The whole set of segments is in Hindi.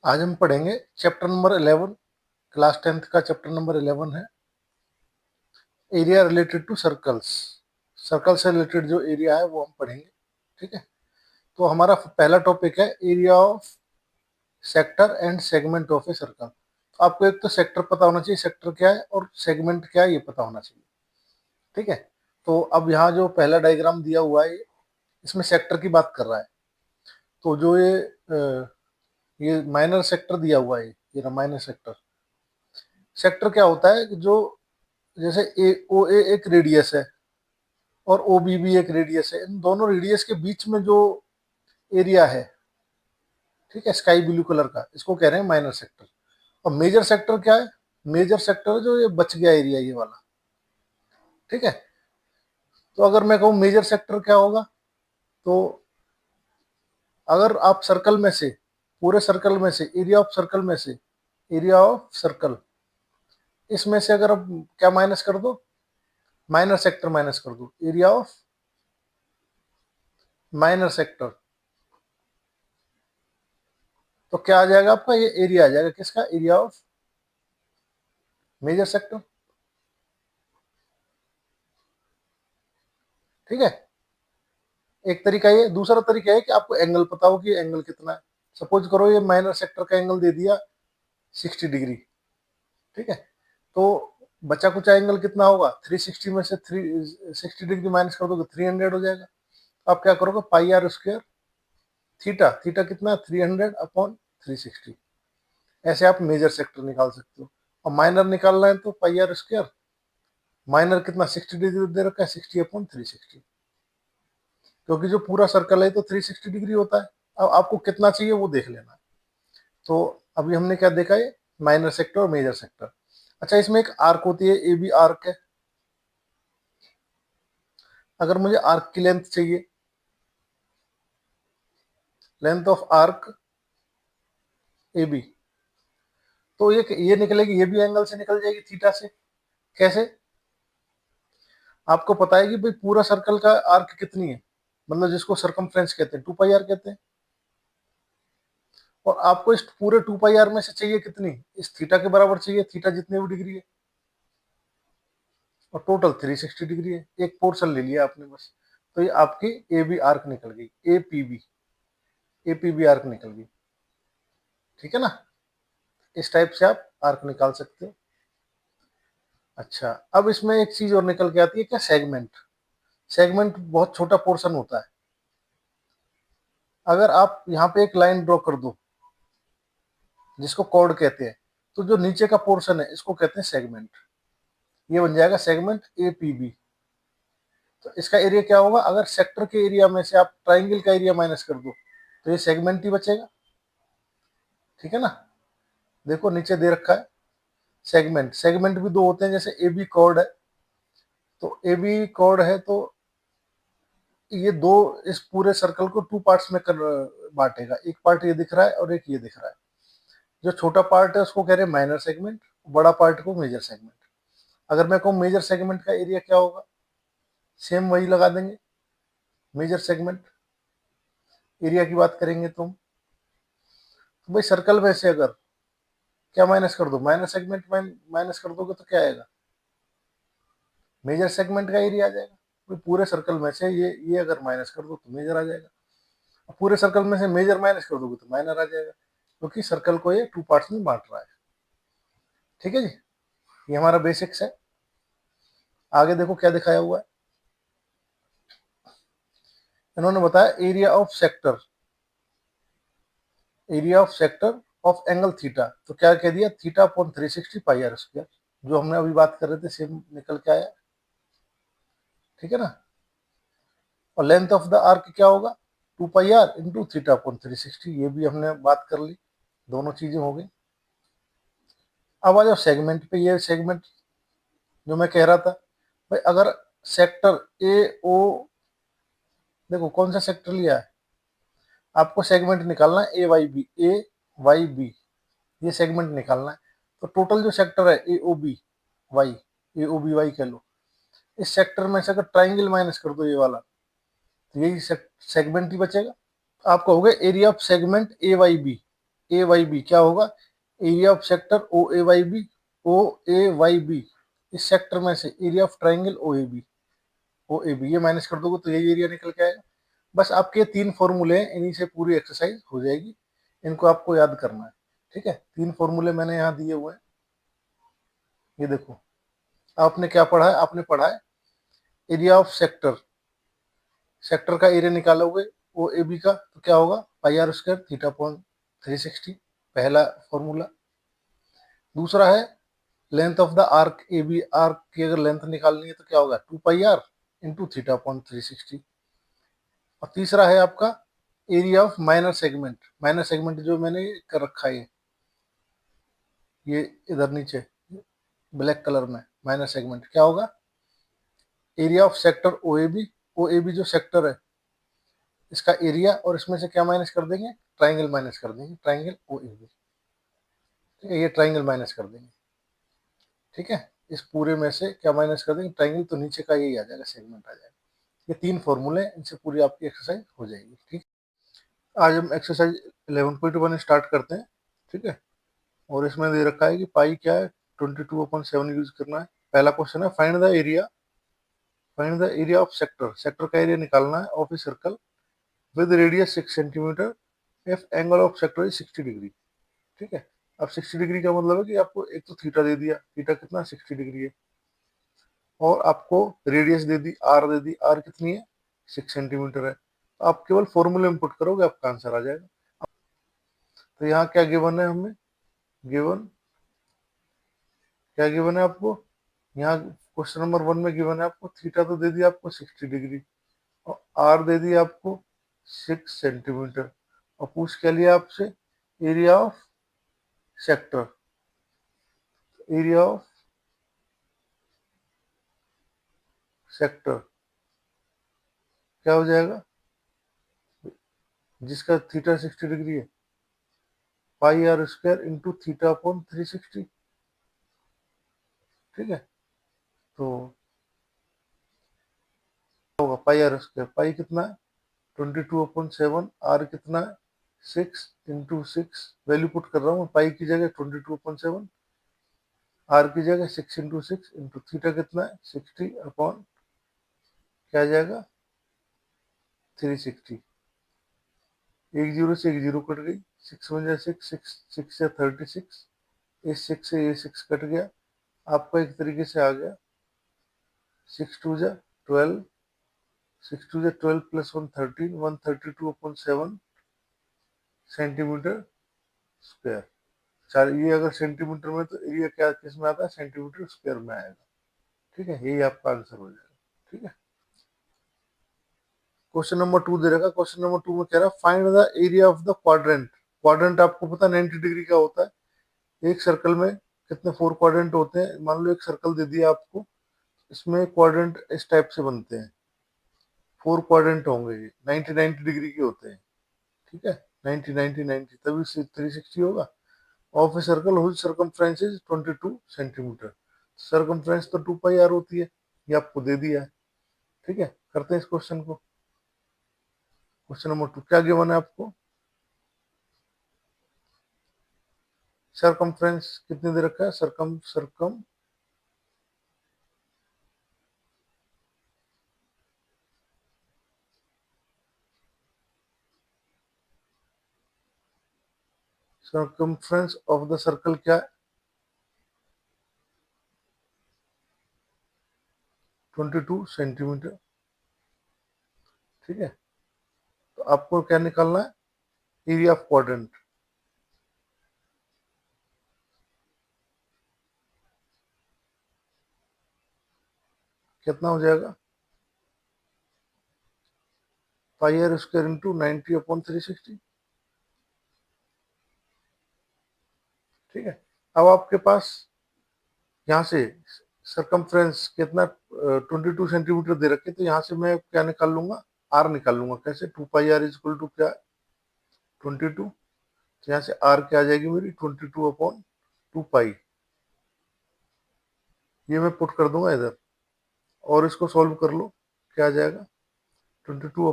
आज हम पढ़ेंगे चैप्टर नंबर 11, क्लास 10th का चैप्टर नंबर 11 है area related to circles. Circle से रिलेटेड जो एरिया है वो हम पढ़ेंगे। ठीक है, तो हमारा पहला टॉपिक है area of sector and segment of a circle. आपको एक तो सेक्टर पता होना चाहिए, सेक्टर क्या है, और सेगमेंट क्या है ये पता होना चाहिए। ठीक है, तो अब यहाँ जो पहला डायग्राम दिया हुआ है इसमें सेक्टर की बात कर रहा है। तो जो ये माइनर सेक्टर दिया हुआ है, ये माइनर सेक्टर। सेक्टर क्या होता है कि जो जैसे ए ओ ए एक रेडियस है और ओ बी भी एक रेडियस है, इन दोनों रेडियस के बीच में जो एरिया है, ठीक है, स्काई ब्लू कलर का, इसको कह रहे हैं माइनर सेक्टर। और मेजर सेक्टर क्या है? मेजर सेक्टर जो ये बच गया एरिया ये वाला। ठीक है, तो अगर मैं कहूँ मेजर सेक्टर क्या होगा, तो अगर आप सर्कल में से, पूरे सर्कल में से, एरिया ऑफ सर्कल में से, एरिया ऑफ सर्कल इसमें से अगर आप क्या माइनस कर दो, माइनर सेक्टर माइनस कर दो, एरिया ऑफ माइनर सेक्टर, तो क्या आ जाएगा आपका? ये एरिया आ जाएगा किसका? Area of major sector. ठीक है, एक तरीका ये। दूसरा तरीका है कि आपको एंगल पता हो कि एंगल कितना है। सपोज करो ये माइनर सेक्टर का एंगल दे दिया 60 डिग्री। ठीक है, तो बचा कुछ एंगल कितना होगा? 360 में से 60 डिग्री माइनस कर दोगे 300 हो जाएगा। आप क्या करोगे? पाई आर स्क्वायर थीटा, थीटा कितना? 300/360। ऐसे आप मेजर सेक्टर निकाल सकते हो। और माइनर निकालना है तो पाई आर स्क्वायर, माइनर कितना? 60 डिग्री दे रखा है, 60/360। क्योंकि जो पूरा सर्कल है तो 360 डिग्री होता है। अब आपको कितना चाहिए वो देख लेना। तो अभी हमने क्या देखा है? माइनर सेक्टर और मेजर सेक्टर। अच्छा, इसमें एक आर्क होती है, ए बी आर्क है। अगर मुझे आर्क की लेंथ चाहिए, length of arc A B, तो ये निकलेगी, ये भी एंगल से निकल जाएगी, थीटा से। कैसे? आपको पता है कि भाई पूरा सर्कल का आर्क कितनी है, मतलब जिसको सरकमफ्रेंस कहते हैं, 2 पाई आर कहते हैं। और आपको इस पूरे 2 पाई आर में से चाहिए कितनी? इस थीटा के बराबर चाहिए, थीटा जितनी भी डिग्री है। और टोटल 360 डिग्री है। एक पोर्शन ले लिया आपने बस, तो ये आपकी ए बी आर्क निकल गई, ए पी बी आर्क निकल गई। ठीक है ना, इस टाइप से आप आर्क निकाल सकते हो। अच्छा, अब इसमें एक चीज और निकल के आती है, क्या? सेगमेंट। सेगमेंट बहुत छोटा पोर्शन होता है। अगर आप यहाँ पे एक लाइन ड्रॉ कर दो जिसको कॉर्ड कहते हैं, तो जो नीचे का पोर्शन है इसको कहते हैं सेगमेंट। ये बन जाएगा सेगमेंट ए पी बी। तो इसका एरिया क्या होगा? अगर सेक्टर के एरिया में से आप ट्राइंगल का एरिया माइनस कर दो तो ये सेगमेंट ही बचेगा। ठीक है ना, देखो नीचे दे रखा है सेगमेंट। सेगमेंट भी दो होते हैं, जैसे ए बी कॉर्ड है, तो ए बी कॉर्ड है तो ये दो, इस पूरे सर्कल को 2 पार्ट्स में कर बांटेगा। एक पार्ट ये दिख रहा है और एक ये दिख रहा है। जो छोटा पार्ट है उसको कह रहे हैं माइनर सेगमेंट, बड़ा पार्ट को मेजर सेगमेंट। अगर मैं कहूँ मेजर सेगमेंट का एरिया क्या होगा, सेम वही लगा देंगे। मेजर सेगमेंट एरिया की बात करेंगे तो भाई सर्कल में से अगर क्या माइनस कर दो, माइनर सेगमेंट माइनस कर दोगे तो क्या आएगा? मेजर सेगमेंट का एरिया आ जाएगा। भाई पूरे सर्कल में से ये अगर माइनस कर दो तो मेजर आ जाएगा। पूरे सर्कल में से मेजर माइनस कर दोगे तो माइनर आ जाएगा, क्योंकि सर्कल को ये 2 पार्ट्स में बांट रहा है। ठीक है जी, ये हमारा बेसिक्स है। आगे देखो क्या दिखाया हुआ है। इन्होंने बताया area of sector, area of sector of angle theta. तो क्या कह दिया? थीटा/360 पाई आर स्क्वायर। जो हमने अभी बात कर रहे थे सेम निकल के आया। ठीक है ना, और लेंथ ऑफ द आर्क क्या होगा? 2 पाई आर × थीटा/360। ये भी हमने बात कर ली, दोनों चीजें हो गई। अब आ जाओ सेगमेंट पे। ये सेगमेंट जो मैं कह रहा था, भाई अगर सेक्टर ए ओ, देखो कौन सा सेक्टर लिया है, आपको सेगमेंट निकालना है ए वाई बी, ये सेगमेंट निकालना है। तो टोटल जो सेक्टर है ए ओ बी वाई, ए ओ बी वाई कह लो, इस सेक्टर में से अगर ट्राइंगल माइनस कर दो ये वाला, तो यही सेगमेंट ही बचेगा। आप कहोगे area of segment A Y B, A Y B क्या होगा, area of sector O A Y B, O A Y B इस सेक्टर में से area of triangle O A B, O A B ये माइनस कर दोगे तो यही एरिया निकल के आएगा। बस आपके 3 फॉर्मूले हैं, इन्हीं से पूरी एक्सरसाइज हो जाएगी, इनको आपको याद करना है। ठीक है, 3 फॉर्मूले मैंने यहाँ दिए हुए हैं, ये देखो। आपने क्या पढ़ा है, आपने पढ़ा है एरिया ऑफ सेक्टर, सेक्टर का एरिया निकालोगे ओ ए बी का तो क्या होगा, pi r square theta upon 360, पहला फॉर्मूला। दूसरा है length of the arc A B, arc की अगर लेंथ निकालनी है तो क्या होगा, 2 pi r into theta upon 360। और तीसरा है आपका area of minor segment, minor segment जो मैंने कर रखा है ये इधर नीचे ब्लैक कलर में, माइनर सेगमेंट क्या होगा, area of sector O A B, O A B जो सेक्टर है इसका एरिया, और इसमें से क्या माइनस कर देंगे, ट्राइंगल माइनस कर देंगे, ट्राइंगल ओ ए बी। ठीक है, ये ट्राइंगल माइनस कर देंगे। ठीक है, इस पूरे में से क्या माइनस कर देंगे, ट्राइंगल, तो नीचे का यही आ जाएगा, सेगमेंट आ जाएगा। ये 3 फॉर्मूले, इनसे पूरी आपकी एक्सरसाइज हो जाएगी। ठीक, आज हम एक्सरसाइज 11.1 स्टार्ट करते हैं। ठीक है, और इसमें दे रखा है कि पाई क्या है, 22/7 यूज करना है। पहला क्वेश्चन है find the area of sector, sector का एरिया निकालना है of a circle with radius 6 centimetre if angle of sector is 60 degree. ठीक है, अब 60 डिग्री का मतलब है कि आपको एक तो थीटा दे दिया, थीटा कितना 60 डिग्री है, और आपको रेडियस दे दी, आर दे दी, आर कितनी है 6 सेंटीमीटर है। तो आप केवल फॉर्मूले इनपुट करोगे आपका आंसर आ जाएगा। तो यहाँ क्या गिवन है, हमें गिवन क्या गिवन है आपको, यहाँ क्वेश्चन नंबर 1 में गिवन है आपको थीटा तो दे दिया आपको 60 डिग्री, और आर दे दिया आपको 6 सेंटीमीटर, और पूछ क्या लिया आपसे, area of sector, area of sector क्या हो जाएगा, जिसका थीटा 60 डिग्री है, pi r square into theta upon 360। ठीक है, तो होगा पाई आर स्क्वायर, पाई कितना है 22/7, आर कितना है 6 इंटू 6, वैल्यू पुट कर रहा हूँ, पाई की जगह 22/7, आर की जगह 6 इंटू 6 इंटू थीटा कितना है 60 अपॉन क्या आ जाएगा 360। एक जीरो से एक जीरो कट गई, 6 वन जा 6, 6 से 36, इस 6 से ये 6 कट गया, आपका एक तरीके से आ गया 6 टू जा 12, 6 टू जा 12 प्लस 1 13, 132/7 सेंटीमीटर स्क्वायर। चार, ये अगर सेंटीमीटर में तो एरिया क्या किस में आता है, सेंटीमीटर स्क्वायर में आएगा। ठीक है, यही आपका आंसर हो जाएगा। ठीक है, क्वेश्चन नंबर 2 दे रखा, क्वेश्चन नंबर 2 में कह रहा है find the area of the quadrant. Quadrant आपको पता 90 डिग्री का होता है। एक सर्कल में कितने 4 क्वाड्रेंट होते हैं, मान लो एक सर्कल दे दिया आपको, इसमें क्वाड्रेंट इस टाइप से बनते हैं, 4 क्वाड्रेंट होंगे, ये 90 डिग्री के होते हैं। ठीक है, 90 तभी 360 होगा। Of a circle whose circumference is 22 centimetre, circumference तो 2 पाई आर होती है, ये आपको दे दिया है। ठीक है, करते हैं इस क्वेश्चन को। क्वेश्चन नंबर 2 क्या गिवन है आपको, सर्कमफ्रेंस कितने दे रखा है, सरकम सरकम सर्कमफ्रेंस ऑफ द सर्कल क्या है 22 सेंटीमीटर। ठीक है, तो आपको क्या निकालना है, एरिया ऑफ क्वाड्रेंट, कितना हो जाएगा, पाई आर स्क्वायर इंटू 90/360। ठीक है, अब आपके पास यहाँ से सरकमफ्रेंस कितना 22 सेंटीमीटर दे रखे, तो यहाँ से मैं क्या निकाल लूंगा, आर निकाल लूंगा। कैसे, 2 pi are is equal to क्या 22, तो यहाँ से आर क्या आ जाएगी मेरी 22/2 पाई, ये मैं पुट कर दूंगा इधर, और इसको सॉल्व कर लो, क्या आ जाएगा 22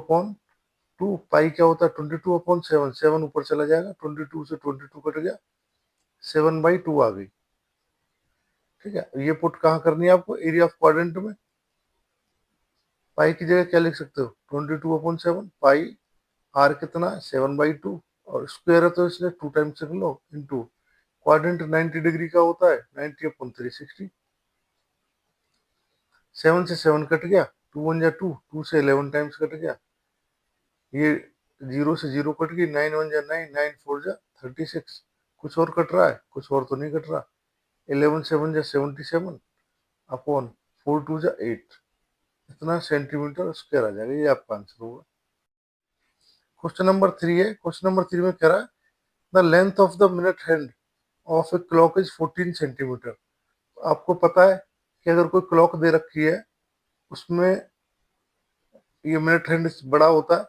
2 पाई क्या होता है 22/7, 7 ऊपर चला जाएगा, 22 से 22 कट गया, 7/2 आ गई। ठीक है, ये पुट कहाँ करनी है आपको, एरिया ऑफ क्वाड्रेंट में। पाई की जगह क्या लिख सकते हो, 22/7 पाई, आर कितना है 7/2, और स्क्वायर है तो इसलिए 2 टाइम्स लिख लो, इंटू क्वाड्रेंट 90 डिग्री का होता है, 90/360। 7 से 7 कट गया, 2 1 जा 2, 2 से 11 टाइम्स कट गया, ये 0 से 0 कट गई, 9 1 जा 9, 9 4 जा 36। कुछ और कट रहा है, कुछ और तो नहीं कट रहा। 11 7 जा 77 अपॉन 4 2 जा 8, इतना सेंटीमीटर स्क्वायर आ जाएगा। ये आपका आंसर होगा। क्वेश्चन नंबर 3 है। क्वेश्चन नंबर 3 में कह रहा है the length of the minute hand of a clock is 14 centimetre. आपको पता है कि अगर कोई क्लॉक दे रखी है, उसमें ये मिनट हैंड बड़ा होता है।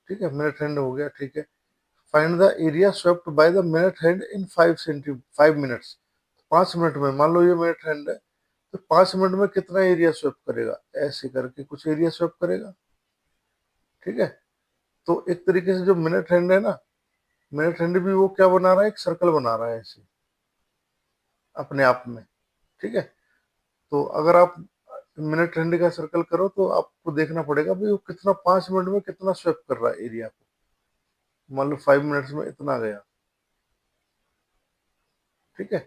ठीक है, मिनट हैंड हो गया। ठीक है, find the area swept by the minute hand in 5 minutes. 5 minute में, मान लो ये मिनट हैंड है, तो 5 मिनट में कितना एरिया स्वेप करेगा, ऐसे करके कुछ एरिया स्वेप करेगा। ठीक है, तो एक तरीके से जो मिनट हैंड है ना, मिनट हैंड भी वो क्या बना रहा है, एक सर्कल बना रहा है ऐसे अपने आप में। ठीक है, तो अगर आप मिनट हैंड का सर्कल करो तो आपको देखना पड़ेगा भाई वो कितना 5 मिनट में कितना स्वेप कर रहा है एरिया को। मान लो 5 मिनट्स में इतना गया। ठीक है,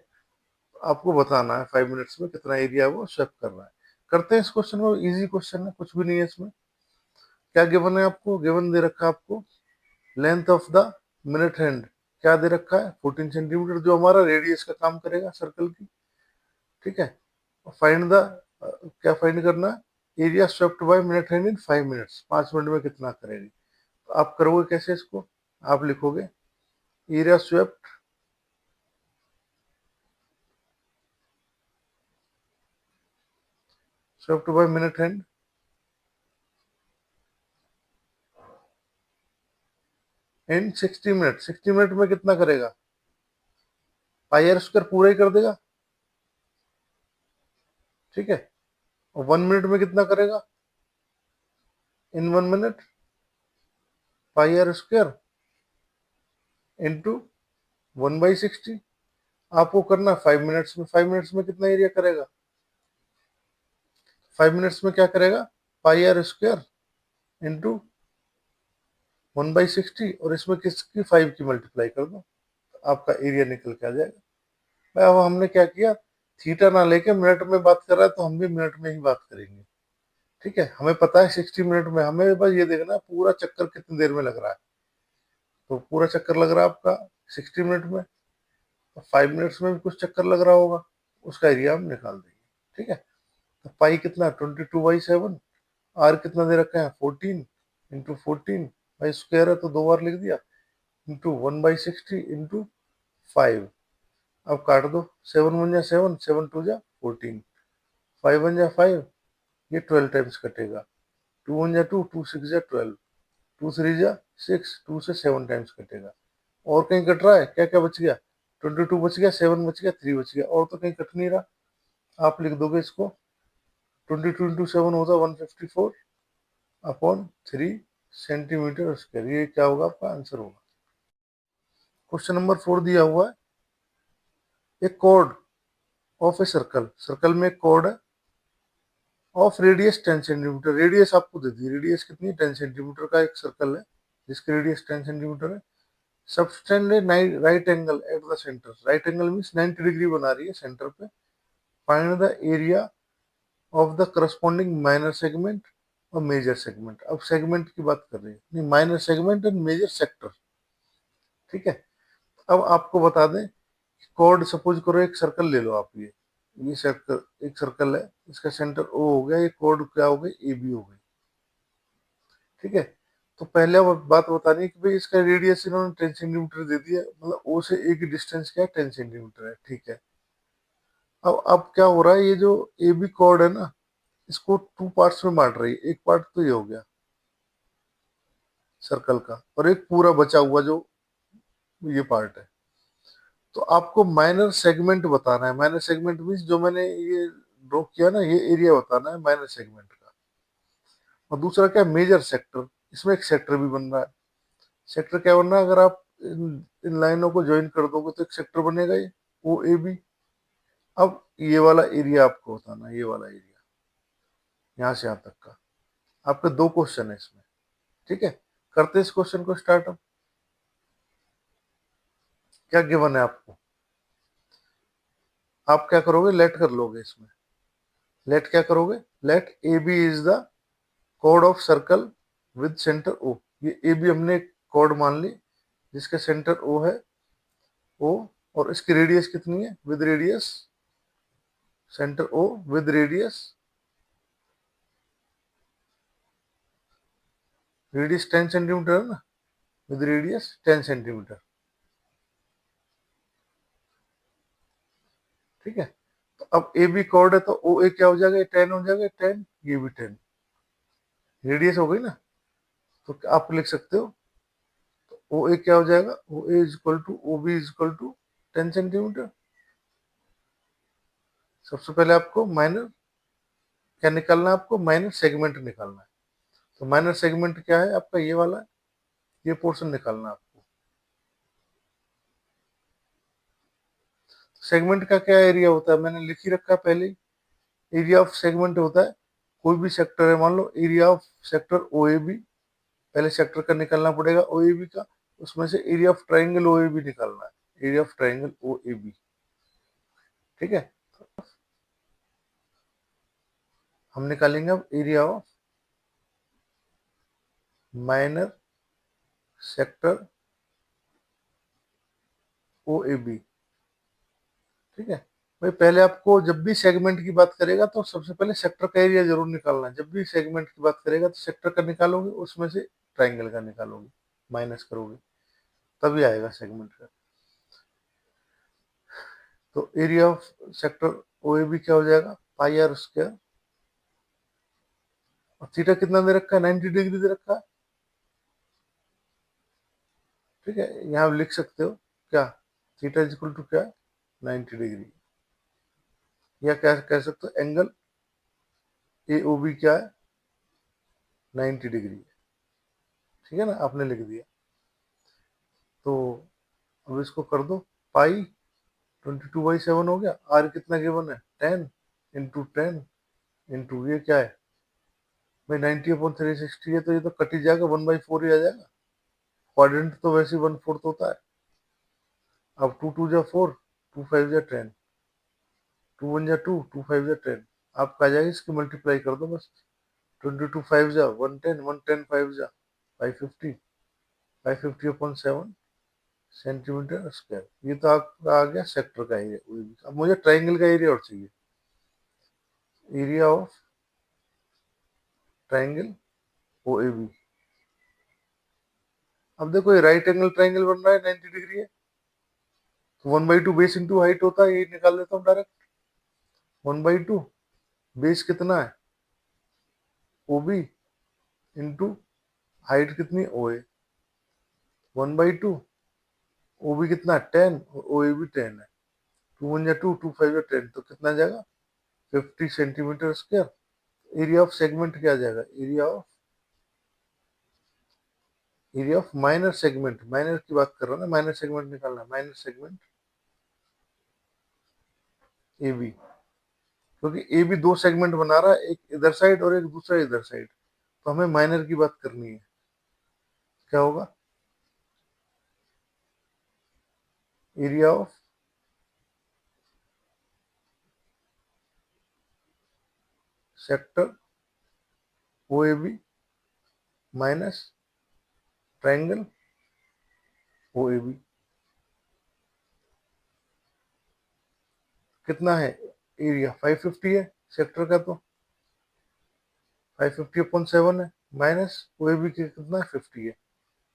आपको बताना है 5 मिनट्स में कितना एरिया वो स्वेप कर रहा है। करते हैं इस क्वेश्चन को, इजी क्वेश्चन है, कुछ भी नहीं है इसमें। क्या गिवन है आपको, गिवन दे रखा है आपको length of the minute hand, क्या दे रखा है 14 सेंटीमीटर, जो हमारा रेडियस का काम करेगा सर्कल की। ठीक है, फाइंड द, क्या फाइंड करना है, area swept by minute hand in 5 minutes, 5 minute में कितना करेगी। तो आप करोगे कैसे इसको, आप लिखोगे area swept by minute hand in 60 minute. 60 minute में कितना करेगा, पाई आर स्क्वायर पूरा ही कर देगा। ठीक है, और 1 मिनट में कितना करेगा, in 1 minute pi r square into 1/60। आपको करना 5 मिनट्स में, 5 मिनट्स में कितना एरिया करेगा, 5 मिनट्स में क्या करेगा, पाई आर स्क्वायर इंटू 1/60, और इसमें किसकी 5 की मल्टीप्लाई कर दो, तो आपका एरिया निकल के आ जाएगा। भाई अब हमने क्या किया, थीटा ना लेके मिनट में बात कर रहा है तो हम भी मिनट में ही बात करेंगे। ठीक है, हमें पता है 60 मिनट में, हमें बस ये देखना है पूरा चक्कर कितनी देर में लग रहा है। तो पूरा चक्कर लग रहा है आपका 60 मिनट में, 5 मिनट्स में भी कुछ चक्कर लग रहा होगा, उसका एरिया हम निकाल देंगे। ठीक है, तो पाई कितना 22/7, आर कितना दे रखा है 14, इंटू 14, भाई स्क्वायर है तो 2 बार लिख दिया, इंटू 1/60 इंटू 5। अब काट दो, 7 1 जा 7, 7 2 जा 14, 5 1 जा 5, ये 12 टाइम्स कटेगा, 2 1 जा 2, 2 6 जा 12, 2 3 जा 6, 2 से 7 टाइम्स कटेगा। और कहीं कट रहा है क्या, क्या बच गया, 22 बच गया, 7 बच गया, 3 बच गया, और तो कहीं कट नहीं रहा। आप लिख दोगे इसको, 22 इंटू 7 होता है 154 अपॉन 3 सेंटीमीटर स्क्वायर। ये क्या होगा, आपका आंसर होगा। क्वेश्चन नंबर 4 दिया हुआ है, एक chord of a circle, circle में एक कॉर्ड है ऑफ रेडियस 10 सेंटीमीटर, रेडियस आपको दे दी, रेडियस कितनी है 10 सेंटीमीटर का एक सर्कल है जिसकी रेडियस 10 सेंटीमीटर है। Subtend right angle at the centre, right angle means 90 degree बना रही है सेंटर पे। Find the area of the corresponding minor segment और मेजर सेगमेंट। अब सेगमेंट की बात कर रही है, नहीं minor segment and major sector. ठीक है, अब आपको बता दें, कॉर्ड सपोज करो एक सर्कल ले लो आप, ये सर्कल, एक सर्कल है, इसका सेंटर ओ हो गया, ये कॉर्ड क्या हो गई, ए बी हो गई। ठीक है, तो पहले बात बतानी है कि भाई इसका रेडियस इन्होंने 10 सेंटीमीटर दे दिया, मतलब ओ से ए की डिस्टेंस क्या है 10 सेंटीमीटर है। ठीक है, अब क्या हो रहा है, ये जो ए बी कॉर्ड है ना, इसको 2 पार्ट्स में बांट रही है। एक पार्ट तो ये हो गया सर्कल का, और एक पूरा बचा हुआ जो ये पार्ट है। तो आपको माइनर सेगमेंट बताना है, माइनर सेगमेंट मीन्स जो मैंने ये ड्रॉ किया ना, ये एरिया बताना है माइनर सेगमेंट का। और दूसरा क्या है, मेजर सेक्टर, इसमें एक सेक्टर भी बन रहा है। सेक्टर क्या बनना है, अगर आप इन लाइनों को ज्वाइन कर दोगे तो एक सेक्टर बनेगा ये ओ ए बी। अब ये वाला एरिया आपको बताना, ये वाला एरिया यहाँ से यहाँ तक का। आपके दो क्वेश्चन है इसमें, ठीक है। करते इस क्वेश्चन को स्टार्ट। अब क्या गिवन है आपको, आप क्या करोगे, लेट कर लोगे इसमें। लेट क्या करोगे, let A B is the कोड of circle with centre O. ये ए बी हमने एक कोड मान ली जिसका सेंटर ओ है, ओ, और इसकी रेडियस कितनी है, with radius, centre O with radius, radius 10 centimetre है ना, विद रेडियस 10 सेंटीमीटर, ठीक है। तो अब ए बी कोड है तो ओ ए क्या हो जाएगा, 10 हो जाएगा, 10, ये भी 10, रेडियस हो गई ना। तो आप लिख सकते हो ओ ए क्या हो जाएगा, O A is equal to O B is equal to 10 centimetre. सबसे पहले आपको माइनर क्या निकालना है, आपको माइनर सेगमेंट निकालना है। तो माइनर सेगमेंट क्या है आपका, ये वाला, ये पोर्शन निकालना है आपको। सेगमेंट का क्या एरिया होता है, मैंने लिख ही रखा है पहले ही। एरिया ऑफ सेगमेंट होता है, कोई भी सेक्टर है, मान लो area of sector O A B, पहले सेक्टर का निकालना पड़ेगा ओ ए बी का, उसमें से area of triangle O A B निकालना है, area of triangle O A B, ठीक है। हम निकालेंगे अब area of minor sector O A B, ठीक है। भाई पहले आपको जब भी सेगमेंट की बात करेगा तो सबसे पहले सेक्टर का एरिया जरूर निकालना है। जब भी सेगमेंट की बात करेगा तो सेक्टर का निकालोगे, उसमें से ट्राइंगल का निकालोगे, माइनस करोगे, तभी आएगा सेगमेंट का। तो area of sector O A B क्या हो जाएगा, पाई आर स्क्वायर, और थीटा कितना दे रखा है, 90 डिग्री दे रखा है, ठीक है। यहाँ लिख सकते हो क्या, थीटा इज इक्वल टू क्या, 90 डिग्री, या क्या कह सकते हो, एंगल ए ओ बी क्या है, 90 डिग्री, ठीक है ना, आपने लिख दिया। तो अब इसको कर दो, पाई 22/7 हो गया, आर कितना गिवन है, 10 इंटू 10 इंटू ये क्या है भाई, 90/360 है, तो ये तो कट ही जाएगा, 1/4 ही आ जाएगा। क्वाड्रेंट तो वैसे ही 1/4 होता है। अब 2 2 जा 4, 2 5 जा 10, 2 1 जा 2, 2 5 जा 10, आपका आ जाएगा, इसकी मल्टीप्लाई कर दो बस। 22 5 जा 110, 110 5 जा 550, 550/7 सेंटीमीटर स्क्वायर। ये तो आपका आ गया सेक्टर का एरिया। अब मुझे ट्राइंगल का एरिया और चाहिए, area of triangle O A B. अब देखो ये राइट एंगल ट्राइंगल बन रहा है, 90 डिग्री है, तो 1/2 बेस इंटू हाइट होता है, ये निकाल लेता हूँ डायरेक्ट। 1/2 बेस कितना है ओ बी इंटू हाइट कितनी ओ ए, 1/2 ओ बी कितना है 10 और ओ ए भी 10 है, 2 1 जा 2, 2 5 जा 10, तो कितना आ जाएगा 50 centimetre square. Area of segment क्या आ जाएगा, area of minor segment, minor की बात कर रहा हूँ ना, माइनर सेगमेंट निकालना है, माइनर सेगमेंट ए बी, क्योंकि ए बी दो सेगमेंट बना रहा है, एक इधर साइड और एक दूसरा इधर साइड, तो हमें माइनर की बात करनी है। क्या होगा, area of sector O A B minus triangle O A B कितना है, एरिया 550 है सेक्टर का, तो 550/7 है, माइनस ओ ए बी कितना है 50 है।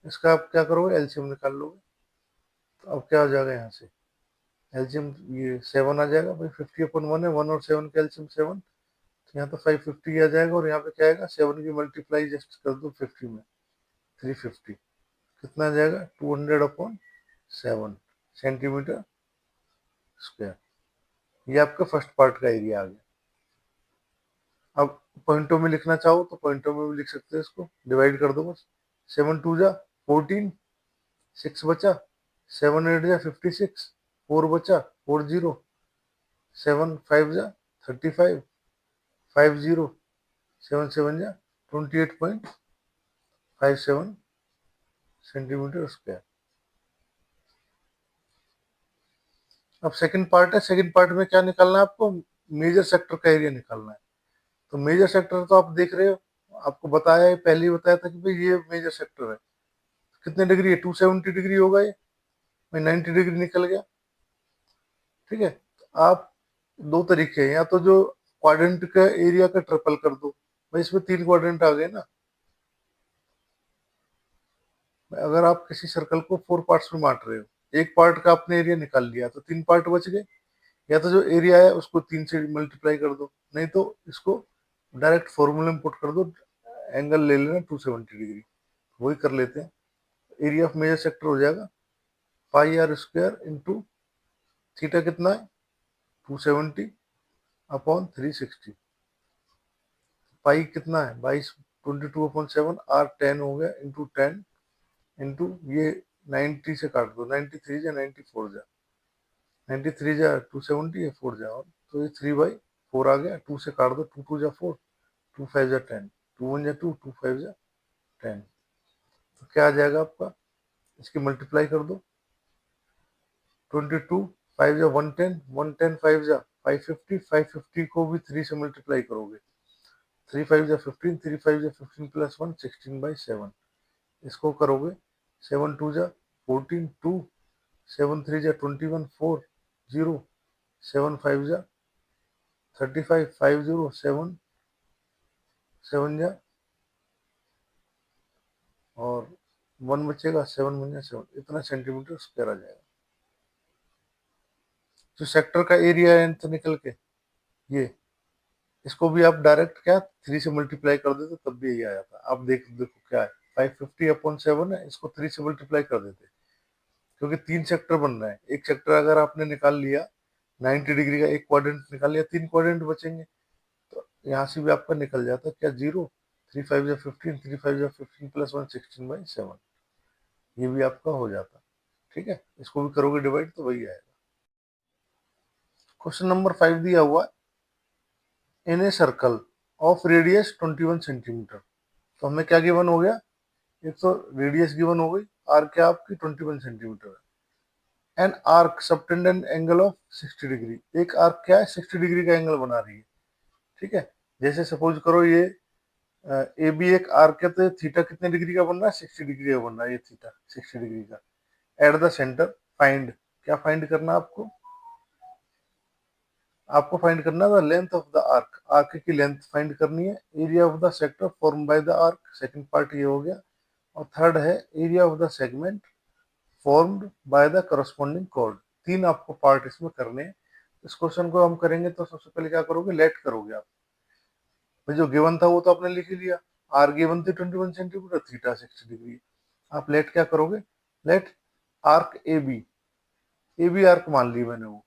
इसका आप क्या करोगे, एलसीएम निकाल लोगे। तो अब क्या हो जाएगा यहाँ से, एलसीएम ये 7 आ जाएगा भाई, 50/1 है, 1 और 7 का एलसीएम 7, तो यहाँ तो 550 आ जाएगा, और यहाँ पे क्या आएगा, 7 की मल्टीप्लाई जस्ट कर दो 50 में, 350, कितना आ जाएगा 200/7 सेंटीमीटर स्क्वायर। ये आपका फर्स्ट पार्ट का एरिया आ गया। अब पॉइंटों में लिखना चाहो तो पॉइंटों में भी लिख सकते हो, इसको डिवाइड कर दो बस, 7 2 जा 14, 6 बचा, 7 8 जा 56, 4 बचा, 4 0, 7 5 जा 35, 5 0, 7 7 जा 28.57 सेंटीमीटर स्क्वायर। अब सेकंड पार्ट है, सेकंड पार्ट में क्या निकालना है आपको, मेजर सेक्टर का एरिया निकालना है। तो मेजर सेक्टर तो आप देख रहे हो, आपको बताया है, पहले ही बताया था कि भाई ये मेजर सेक्टर है। कितने डिग्री है, 270 डिग्री होगा ये, भाई 90 डिग्री निकल गया। ठीक है, तो आप दो तरीके हैं, या तो जो क्वाड्रेंट का एरिया का ट्रिपल कर दो, भाई इसमें 3 क्वाड्रेंट आ गए ना। अगर आप किसी सर्कल को 4 पार्ट्स में बांट रहे हो, एक पार्ट का आपने एरिया निकाल लिया तो 3 पार्ट बच गए। या तो जो एरिया है उसको 3 से मल्टीप्लाई कर दो, नहीं तो इसको डायरेक्ट फॉर्मूले में पुट कर दो, एंगल ले लेना 270 डिग्री, वही कर लेते हैं। एरिया ऑफ मेजर सेक्टर हो जाएगा pi r square into theta कितना है 270 अपॉन 360। पाई कितना है 22/7, आर 10 हो गया इंटू 10 इंटू ये 90 से काट दो, 93 जा 94 जा, 93 जा 270 है 4 जा, और तो ये 3/4 आ गया, 2 से काट दो, 2 2 जा 4, 2 5 जा 10, 2 1 जा 2, 2 5 जा 10। तो क्या आ जाएगा आपका, इसकी मल्टीप्लाई कर दो, 22 5 जा 110, 110 5 जा 550, 550 को भी 3 से मल्टीप्लाई करोगे, 3 5 जा 15, 3 5 जा 15 प्लस 1 16/7। इसको करोगे 7 2 जा 14 2, 7 3 जा 21 4 0, 7 5 जा 35 5 0, 7 7 जा और 1 बचेगा, 7 1 जा 7, इतना सेंटीमीटर स्क्वायर आ जाएगा। जो सेक्टर का एरिया है तो निकल के ये, इसको भी आप डायरेक्ट क्या 3 से मल्टीप्लाई कर देते तब भी यही आ जाता। आप देखो क्या है, 550/7 है, इसको 3 से मल्टीप्लाई कर देते, क्योंकि 3 सेक्टर बन रहा है। एक सेक्टर अगर आपने निकाल लिया 90 डिग्री का, एक क्वाड्रेंट निकाल लिया, 3 क्वाड्रेंट बचेंगे, तो यहाँ से भी आपका निकल जाता क्या 0, 3 5 जा 15, 3 5 जा 15 प्लस 1 16/7, ये भी आपका हो जाता। ठीक है, इसको भी करोगे डिवाइड तो वही आएगा। क्वेश्चन नंबर 5 दिया हुआ, in a circle of radius 21 centimetre. तो हमें क्या गिवन हो गया, एक तो रेडियस गिवन हो गई, आर क्या आपकी 21 सेंटीमीटर है, an arc subtend an angle of 60 degree, एक आर्क क्या है 60 डिग्री का एंगल बना रही है। ठीक है, जैसे सपोज करो ये ए बी एक आर्क है, तो थीटा कितने डिग्री का बन रहा है 60 डिग्री का बन रहा है, ये थीटा 60 डिग्री का। एट द सेंटर फाइंड, क्या फाइंड करना है आपको, आपको फाइंड करना है the length of the arc, arc की लेंथ फाइंड करनी है। Area of the sector form by the arc, second part ये हो गया। और थर्ड है area of the segment formed by the corresponding chord. 3 आपको पार्ट इसमें करने हैं। इस क्वेश्चन को हम करेंगे तो सबसे पहले क्या करोगे, लेट करोगे आप, भाई जो गिवन था वो तो आपने लिख ही लिया, आर गिवन थी 21 सेंटीमीटर, थीटा 60 डिग्री। आप लेट क्या करोगे, let arc A B arc मान ली मैंने वो।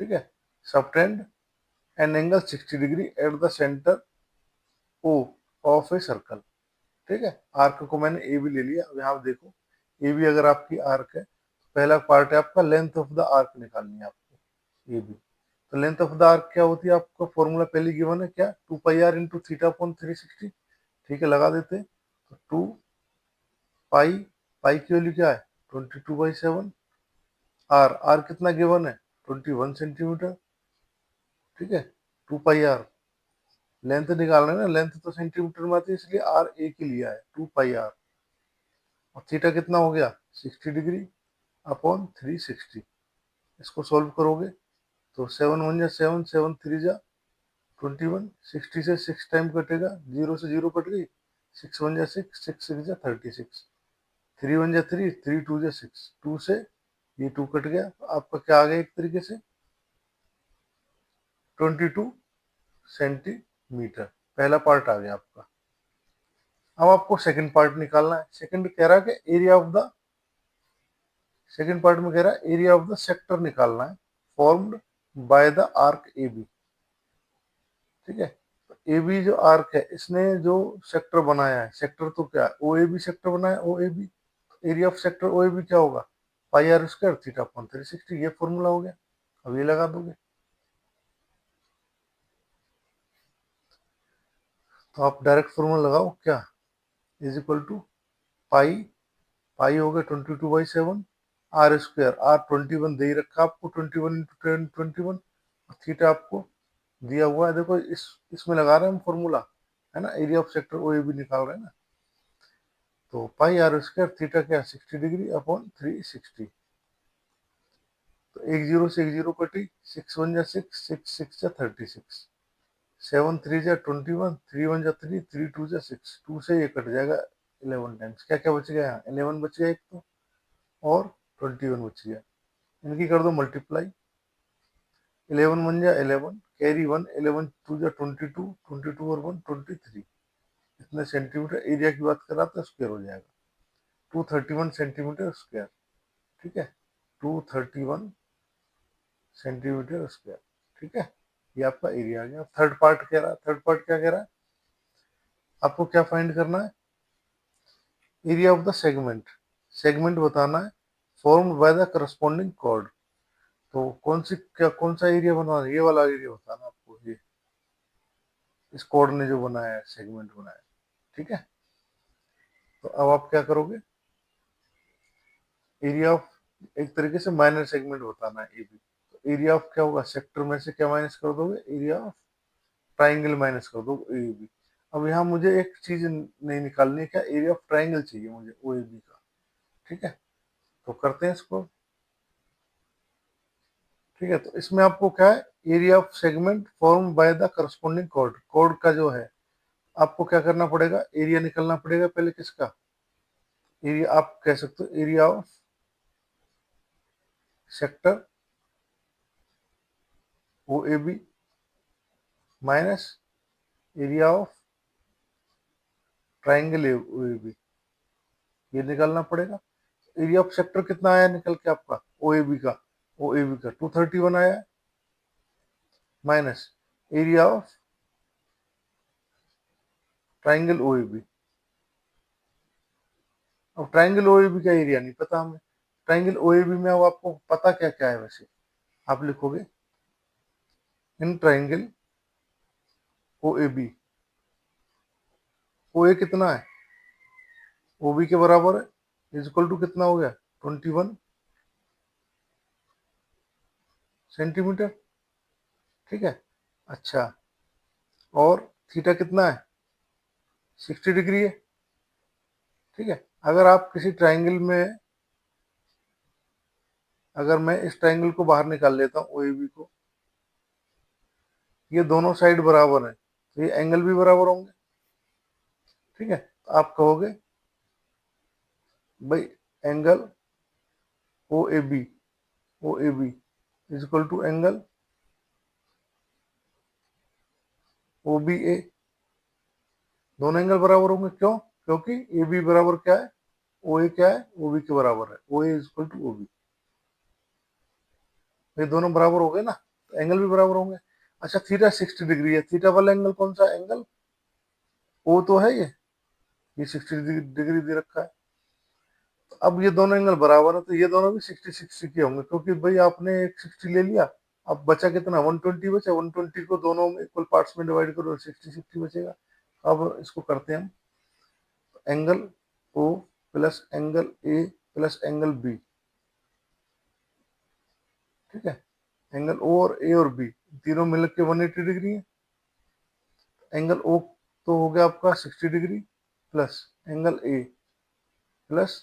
ठीक है, subtend an angle 60 degree at the centre O of a circle. ठीक है, आर्क को मैंने ए बी ले लिया। अब यहाँ देखो, ए बी अगर आपकी आर्क है, तो पहला पार्ट है आपका लेंथ ऑफ द आर्क निकालनी है आपको, ए बी। तो लेंथ ऑफ द आर्क क्या होती है, आपका फॉर्मूला पहले गिवन है क्या, 2 pi r into theta upon 360। ठीक है, लगा देते हैं, तो 2 पाई, पाई की वैल्यू क्या है 22/7, आर आर कितना गिवन है 21 सेंटीमीटर। ठीक है, 2 पाई आर, लेंथ निकालना है ना, लेंथ तो सेंटीमीटर में आती है, इसलिए आर ए के लिया है 2 पाई आर। और थीटा कितना हो गया 60 डिग्री अपॉन 360। इसको सॉल्व करोगे तो 7 1 जा 7, 7 3 जा 21, 60 से 6 टाइम कटेगा, 0 से 0 कट गई, 6 1 जा 6, 6 6 जा 36, 3 1 जा 3, 3 2 जा 6, 2 से ये 2 कट गया, तो आपका क्या आ गया एक तरीके से 22 सेंटीमीटर। पहला पार्ट आ गया आपका। अब आपको सेकंड पार्ट निकालना है। सेकंड कह रहा है कि area of the, second part में कह रहा है एरिया ऑफ द सेक्टर निकालना है formed by the arc A B. ठीक है, तो ए बी जो आर्क है, इसने जो सेक्टर बनाया है, सेक्टर तो क्या है ओ ए बी सेक्टर बनाया, O A B. Area of sector O A B क्या होगा, pi r square theta upon 360, ये फॉर्मूला हो गया। अब ये लगा दोगे तो आप डायरेक्ट फॉर्मूला लगाओ, क्या इज इक्वल टू पाई, पाई हो गया 22/7, आर स्क्वायर, आर 21 दे ही रखा आपको, 21 इंटू 10 21, थीटा आपको दिया हुआ है। देखो इसमें लगा रहे हैं हम फॉर्मूला, है ना, area of sector O A B निकाल रहे हैं ना। तो पाई आर स्क्वायर थीटा क्या 60 डिग्री अपॉन 360, तो एक जीरो से एक जीरो कटी, 6 1 जा 6, 6 6 जा 36, 7 3 जा 21, 3 1 जा 3, 3 2 जा 6, 2 से ये कट जाएगा 11 टाइम्स, क्या क्या बच गया यहाँ, 11 बच गया एक तो, और 21 बच गया, इनकी कर दो मल्टीप्लाई, 11 1 जा 11, कैरी 1, 11 2 जा 22, 22 और 1 23, इतने सेंटीमीटर एरिया की बात कर रहा था, स्क्वायर हो जाएगा 231 सेंटीमीटर स्क्वायर, ठीक है, 231 सेंटीमीटर स्क्वायर, ठीक है, ये आपका एरिया आ गया। थर्ड पार्ट कह रहा है, थर्ड पार्ट क्या कह रहा है, आपको क्या फाइंड करना है, area of the segment, segment बताना है formed by the corresponding chord. तो कौन सा एरिया बनाना है, ये वाला एरिया बताना आपको, ये इस कॉर्ड ने जो बनाया है, सेगमेंट बनाया है, ठीक है। तो अब आप क्या करोगे, एरिया ऑफ, एक तरीके से माइनर सेगमेंट बताना है ए बी, तो एरिया ऑफ क्या होगा, सेक्टर में से क्या माइनस कर दोगे, एरिया ऑफ ट्राइंगल माइनस कर दो ए बी। अब यहाँ मुझे एक चीज नहीं निकालनी है, क्या एरिया ऑफ ट्राइंगल चाहिए मुझे ओ ए बी का, ठीक है, तो करते हैं इसको, ठीक है। तो इसमें आपको क्या है, area of segment form by the corresponding chord, chord का जो है आपको क्या करना पड़ेगा, एरिया निकलना पड़ेगा पहले किसका, एरिया आप कह सकते हो area of sector O A B minus area of triangle O A B, ये निकालना पड़ेगा। एरिया ऑफ सेक्टर कितना आया निकल के आपका, ओ ए बी का, ओ ए बी का 231 आया, minus area of triangle O A B. अब ट्राइंगल ओ ए बी का एरिया नहीं पता हमें, ट्राइंगल ओ ए बी में अब आपको पता क्या क्या है, वैसे आप लिखोगे in triangle O A B, O ए कितना है, ओ बी के बराबर है, इज इक्वल टू कितना हो गया 21 सेंटीमीटर, ठीक है। अच्छा, और थीटा कितना है 60 डिग्री है, ठीक है। अगर आप किसी ट्राइंगल में, अगर मैं इस ट्राइंगल को बाहर निकाल लेता हूँ ओ ए बी को, ये दोनों साइड बराबर है, तो ये एंगल भी बराबर होंगे, ठीक है। तो आप कहोगे भाई angle O A B, O A B is equal to angle O B A, दोनों एंगल बराबर होंगे, क्यों, क्योंकि ए बी बराबर क्या है, ओ ए क्या है, ओ बी के बराबर है, O A is equal to O B, ये दोनों बराबर हो गए ना, तो एंगल भी बराबर होंगे। अच्छा, थीटा 60 डिग्री है, थीटा वाला एंगल कौन सा एंगल, ओ तो है ये 60 डिग्री दे रखा है, तो अब ये दोनों एंगल बराबर है, तो ये दोनों भी 60 60 के होंगे, क्योंकि भाई आपने एक 60 ले लिया, अब बचा कितना 120 बचा, 120 को दोनों में इक्वल पार्ट्स में डिवाइड करो, 60 60 बचेगा। अब इसको करते हैं हम, angle O plus angle A plus angle B, ठीक है, एंगल ओ और ए और बी तीनों मिलकर के 180 डिग्री है, एंगल ओ तो हो गया आपका 60 degree, plus angle A plus,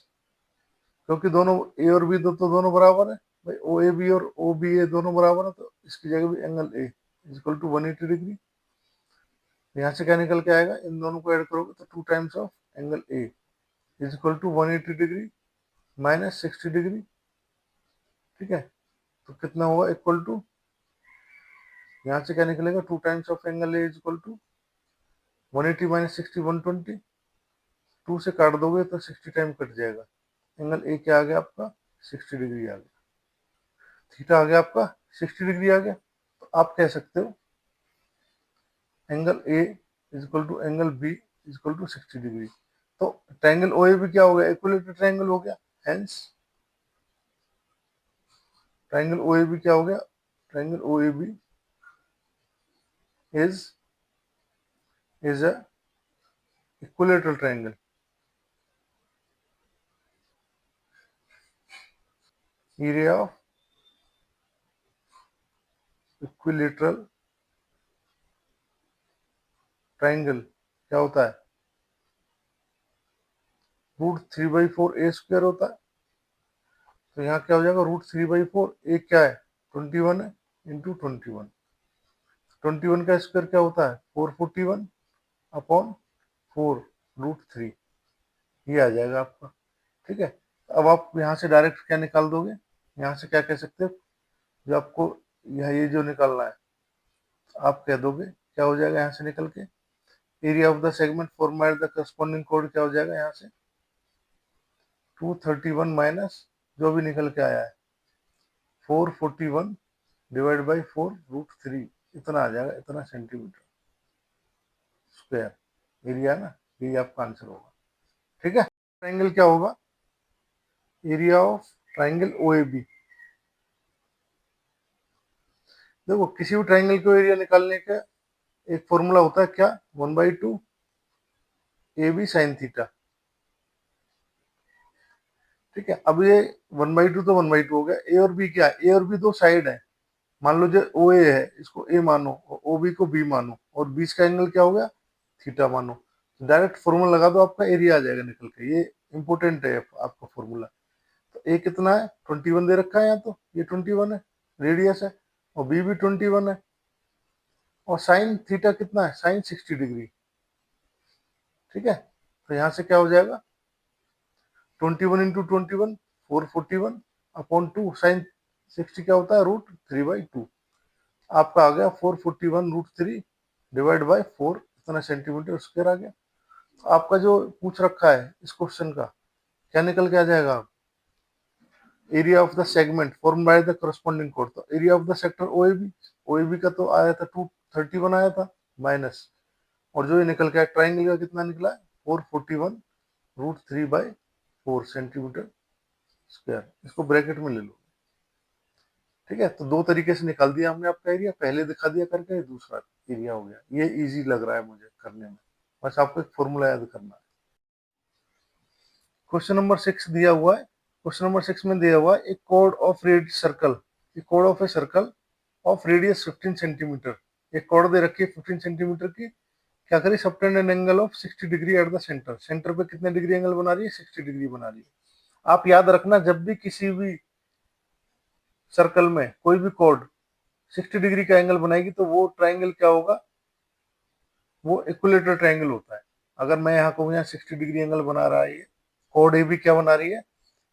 क्योंकि दोनों ए और बी तो दोनों बराबर है, भाई ओ ए बी और ओ बी ए दोनों बराबर है, तो इसकी जगह भी angle A is equal to 180 degree, यहाँ से क्या निकल के आएगा, इन दोनों को ऐड करोगे तो 2 times of angle A is equal to 180 degree minus 60 degree, ठीक है। तो कितना होगा इक्वल टू, यहाँ से क्या निकलेगा, 2 times of angle A is equal to 180 minus 60 120, 2 से काट दोगे तो 60 टाइम कट जाएगा, एंगल ए क्या आ गया आपका 60 डिग्री आ गया, थीटा आ गया आपका 60 डिग्री आ गया। तो आप कह सकते हो angle A is equal to angle B is equal to 60 degree, तो ट्रायंगल ओएबी क्या हो गया, इक्विलेटरल ट्रायंगल हो गया। हेंस ट्रायंगल ओएबी क्या हो गया, triangle OAB is a equilateral triangle. Area of equilateral triangle क्या होता है, √3/4 ए स्क्वायर होता है। तो यहाँ क्या हो जाएगा, √3/4, ए क्या है 21 है, इंटू 21। 21 का स्क्वायर क्या होता है 441 अपॉन 4 √3, ये आ जाएगा आपका। ठीक है, अब आप यहाँ से डायरेक्ट क्या निकाल दोगे, यहाँ से क्या कह सकते हो, जो आपको ये जो निकालना है आप कह दोगे क्या हो जाएगा यहाँ से निकल के, area of the segment form the corresponding code क्या हो जाएगा यहाँ से 231 माइनस जो भी निकल के आया है 441 डिवाइड बाई 4 √3, इतना आ जाएगा, इतना सेंटीमीटर स्क्वायर एरिया ना, ये आपका आंसर होगा। ठीक है, ट्रायंगल क्या होगा, एरिया ऑफ ट्रायंगल ओएबी। देखो किसी भी ट्रायंगल को एरिया निकालने का एक फॉर्मूला होता है क्या, 1/2 AB साइन थीटा। ठीक है, अब ये 1/2 तो 1/2 हो गया, ए और बी क्या है, ए और बी दो साइड है, मान लो जो ओ ए है इसको ए मानो और ओ बी को बी मानो, और बीच का एंगल क्या हो गया थीटा मानो। डायरेक्ट फॉर्मूला लगा दो, आपका एरिया आ जाएगा निकल के, ये इंपॉर्टेंट है आपका फॉर्मूला। तो ए कितना है 21 दे रखा है यहाँ, तो ये 21 है रेडियस है, और बी भी 21 है, और साइन थीटा कितना है साइन 60 डिग्री। ठीक है, तो यहाँ से क्या हो जाएगा 21 इंटू 21 441 अपॉन 2 साइन 60 क्या होता है √3/2, आपका आ गया 441 √3 डिवाइड बाई 4, इतना सेंटीमीटर स्क्वायर आ गया। तो आपका जो पूछ रखा है इस क्वेश्चन का क्या निकल के आ जाएगा, area of the segment form by the corresponding कोड। तो area of the sector OAB, OAB का तो आया था 231 आया था माइनस, और जो ये निकल के ट्राइंगल का कितना निकला है 441 √3/4 सेंटीमीटर स्क्वायर, इसको ब्रैकेट में ले लो। ठीक है, तो दो तरीके से निकाल दिया हमने आपका एरिया, पहले दिखा दिया करके, दूसरा एरिया हो गया, ये इजी लग रहा है मुझे करने में, बस आपको एक फॉर्मूला याद करना है। क्वेश्चन नंबर 6 दिया हुआ है, क्वेश्चन नंबर 6 में दिया हुआ है एक कोड ऑफ रेड सर्कल, एक code of a circle of radius 15 centimetre, एक कोड दे रखी है 15 सेंटीमीटर की, क्या करिए subtend an angle of 60 degree at the centre, centre पे कितने डिग्री एंगल बना रही है 60 डिग्री बना रही है। आप याद रखना जब भी किसी भी सर्कल में कोई भी कोड 60 डिग्री का एंगल बनाएगी तो वो ट्राइंगल क्या होगा, वो इक्विलेटरल ट्राइंगल होता है। अगर मैं यहाँ कहूँ यहाँ 60 डिग्री एंगल बना रहा है, ये कोड ए भी क्या बना रही है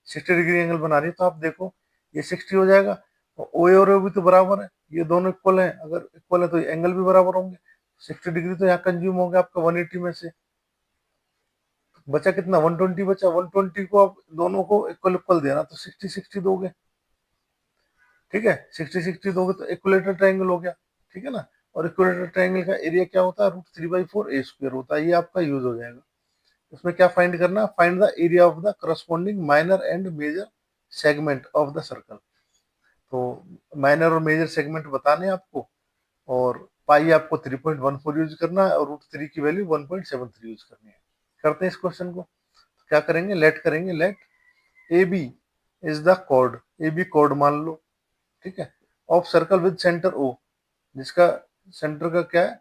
60 डिग्री एंगल बना रही है, तो आप देखो ये 60 हो जाएगा, ओ ए और ओ भी तो बराबर है, ये दोनों इक्वल है, अगर इक्वल है तो एंगल भी बराबर होंगे, 60 डिग्री तो यहाँ कंज्यूम हो गया आपका 180 में से, बचा कितना 120 बचा, 120 को आप दोनों को इक्वल इक्वल देना तो 60 60 दोगे। ठीक है, 60 60 दोगे तो इक्विलेटरल ट्रायंगल हो गया। ठीक है ना, और इक्विलेटरल ट्रायंगल का एरिया क्या होता है √3/4 ए स्क्वायर होता है, ये आपका यूज हो जाएगा। उसमें क्या फाइंड करना, find the area of the corresponding minor and major segment of the circle. तो माइनर और मेजर सेगमेंट बताने हैं आपको, और पाई आपको 3.14 यूज करना है, और √3 की वैल्यू 1.73 यूज करनी है। करते हैं इस क्वेश्चन को, क्या करेंगे लेट करेंगे, let A B is the chord, A B chord मान लो। ठीक है, of circle with centre O, जिसका सेंटर का क्या है,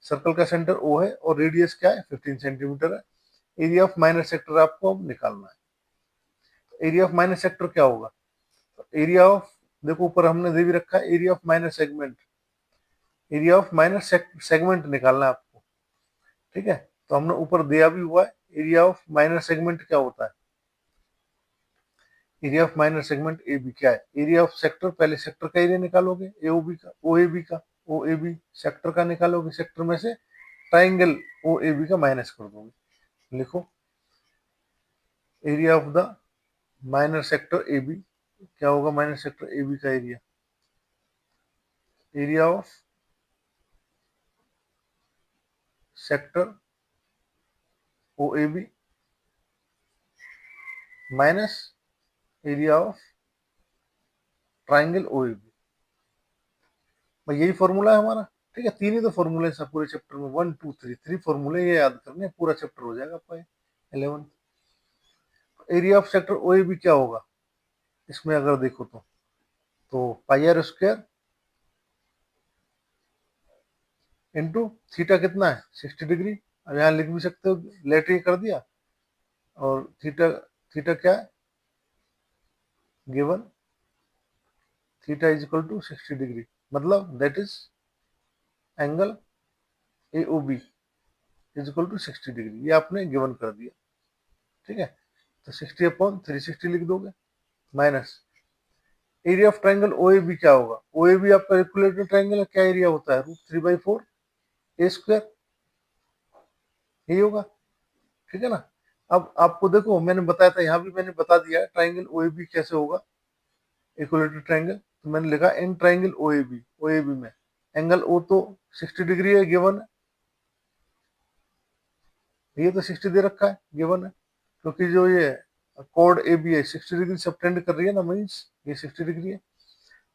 सर्कल का सेंटर ओ है और रेडियस क्या है 15 सेंटीमीटर है। एरिया ऑफ माइनर सेक्टर आपको अब निकालना है। एरिया ऑफ माइनर सेक्टर क्या होगा, तो एरिया ऑफ, देखो ऊपर हमने दे भी रखा है area of minor segment, area of minor segment निकालना है आपको। ठीक है, तो हमने ऊपर दिया भी हुआ है, एरिया ऑफ माइनर सेगमेंट क्या होता है, area of minor segment A B क्या है, एरिया ऑफ सेक्टर, पहले सेक्टर का एरिया निकालोगे ए ओ बी का, ओ ए बी का, ओ ए बी सेक्टर का निकालोगे, सेक्टर में से ट्राइंगल ओ ए बी का माइनस कर दोगे। लिखो area of the minor sector A B क्या होगा, माइनर सेक्टर ए बी का area, area of sector O A B minus area of triangle O A B. भाई यही फॉर्मूला है हमारा। ठीक है, तीन ही तो फॉर्मूले हैं पूरे चैप्टर में, 1 2 3, 3 फॉर्मूले ये याद करने हैं, पूरा चैप्टर हो जाएगा आपका 11। एरिया ऑफ सेक्टर ओएबी क्या होगा इसमें अगर देखो तो pi r square into theta कितना है 60 डिग्री। अब यहाँ लिख भी सकते हो, लेटर ये कर दिया, और थीटा थीटा क्या है given, theta is equal to 60 degree, मतलब that is angle A O B is equal to 60 degree, ये आपने गिवन कर दिया। ठीक है, तो 60/360 लिख दोगे, minus area of triangle O A B क्या होगा, ओ ए बी आपका इक्विलेटरल ट्राइंगल है, क्या एरिया होता है √3/4 ए स्क्वायर, यही होगा। ठीक है ना। अब आपको देखो मैंने बताया था, यहाँ भी मैंने बता दिया ट्राइंगल ओ ए बी कैसे होगा, इक्विलेटरल ट्राइंगल, तो मैंने लिखा इन ट्राइंगल ओ ए बी में एंगल ओ तो 60 डिग्री है गिवन है, ये तो 60 दे रखा है गिवन है, क्योंकि जो ये कोड ए बी है 60 डिग्री सबटेंड कर रही है ना, मीन्स ये 60 डिग्री है।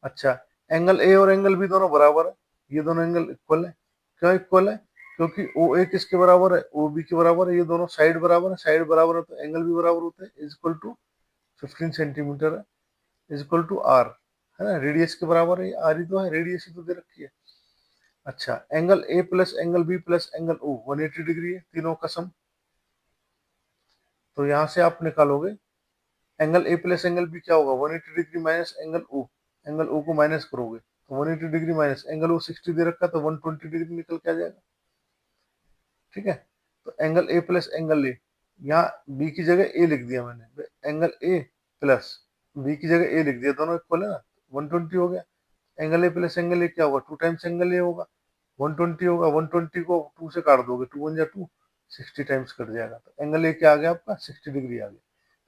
अच्छा, एंगल ए और एंगल बी दोनों बराबर है, ये दोनों एंगल इक्वल है। क्यों इक्वल है, क्योंकि ओ ए किसके बराबर है, ओ बी के बराबर है, ये दोनों साइड बराबर है, साइड बराबर है तो एंगल भी बराबर होते हैं, इज इक्वल टू 15 सेंटीमीटर है, इज इक्वल टू आर, है ना, रेडियस के बराबर है, आर ही तो है, रेडियस ही तो दे रखी है। अच्छा, angle A plus angle B plus angle O 180 degree है, तीनों का सम, तो यहाँ से आप निकालोगे angle A plus angle B क्या होगा 180 degree minus angle O, angle O को माइनस करोगे तो 180 डिग्री माइनस एंगल ओ 60 दे रखा तो 120 डिग्री निकल के आ जाएगा। ठीक है, तो एंगल ए प्लस एंगल ए, यहाँ बी की जगह ए लिख दिया मैंने, एंगल ए प्लस बी की जगह ए लिख दिया, दोनों इक्वल है ना, 120 हो गया। Angle A plus angle A क्या होगा, 2 टाइम्स एंगल ए होगा, 120 होगा, 120 को 2 से काट दोगे, 2 1 जा 2, 60 टाइम्स कट जाएगा, तो एंगल ए क्या आ गया आपका 60 डिग्री आ गया।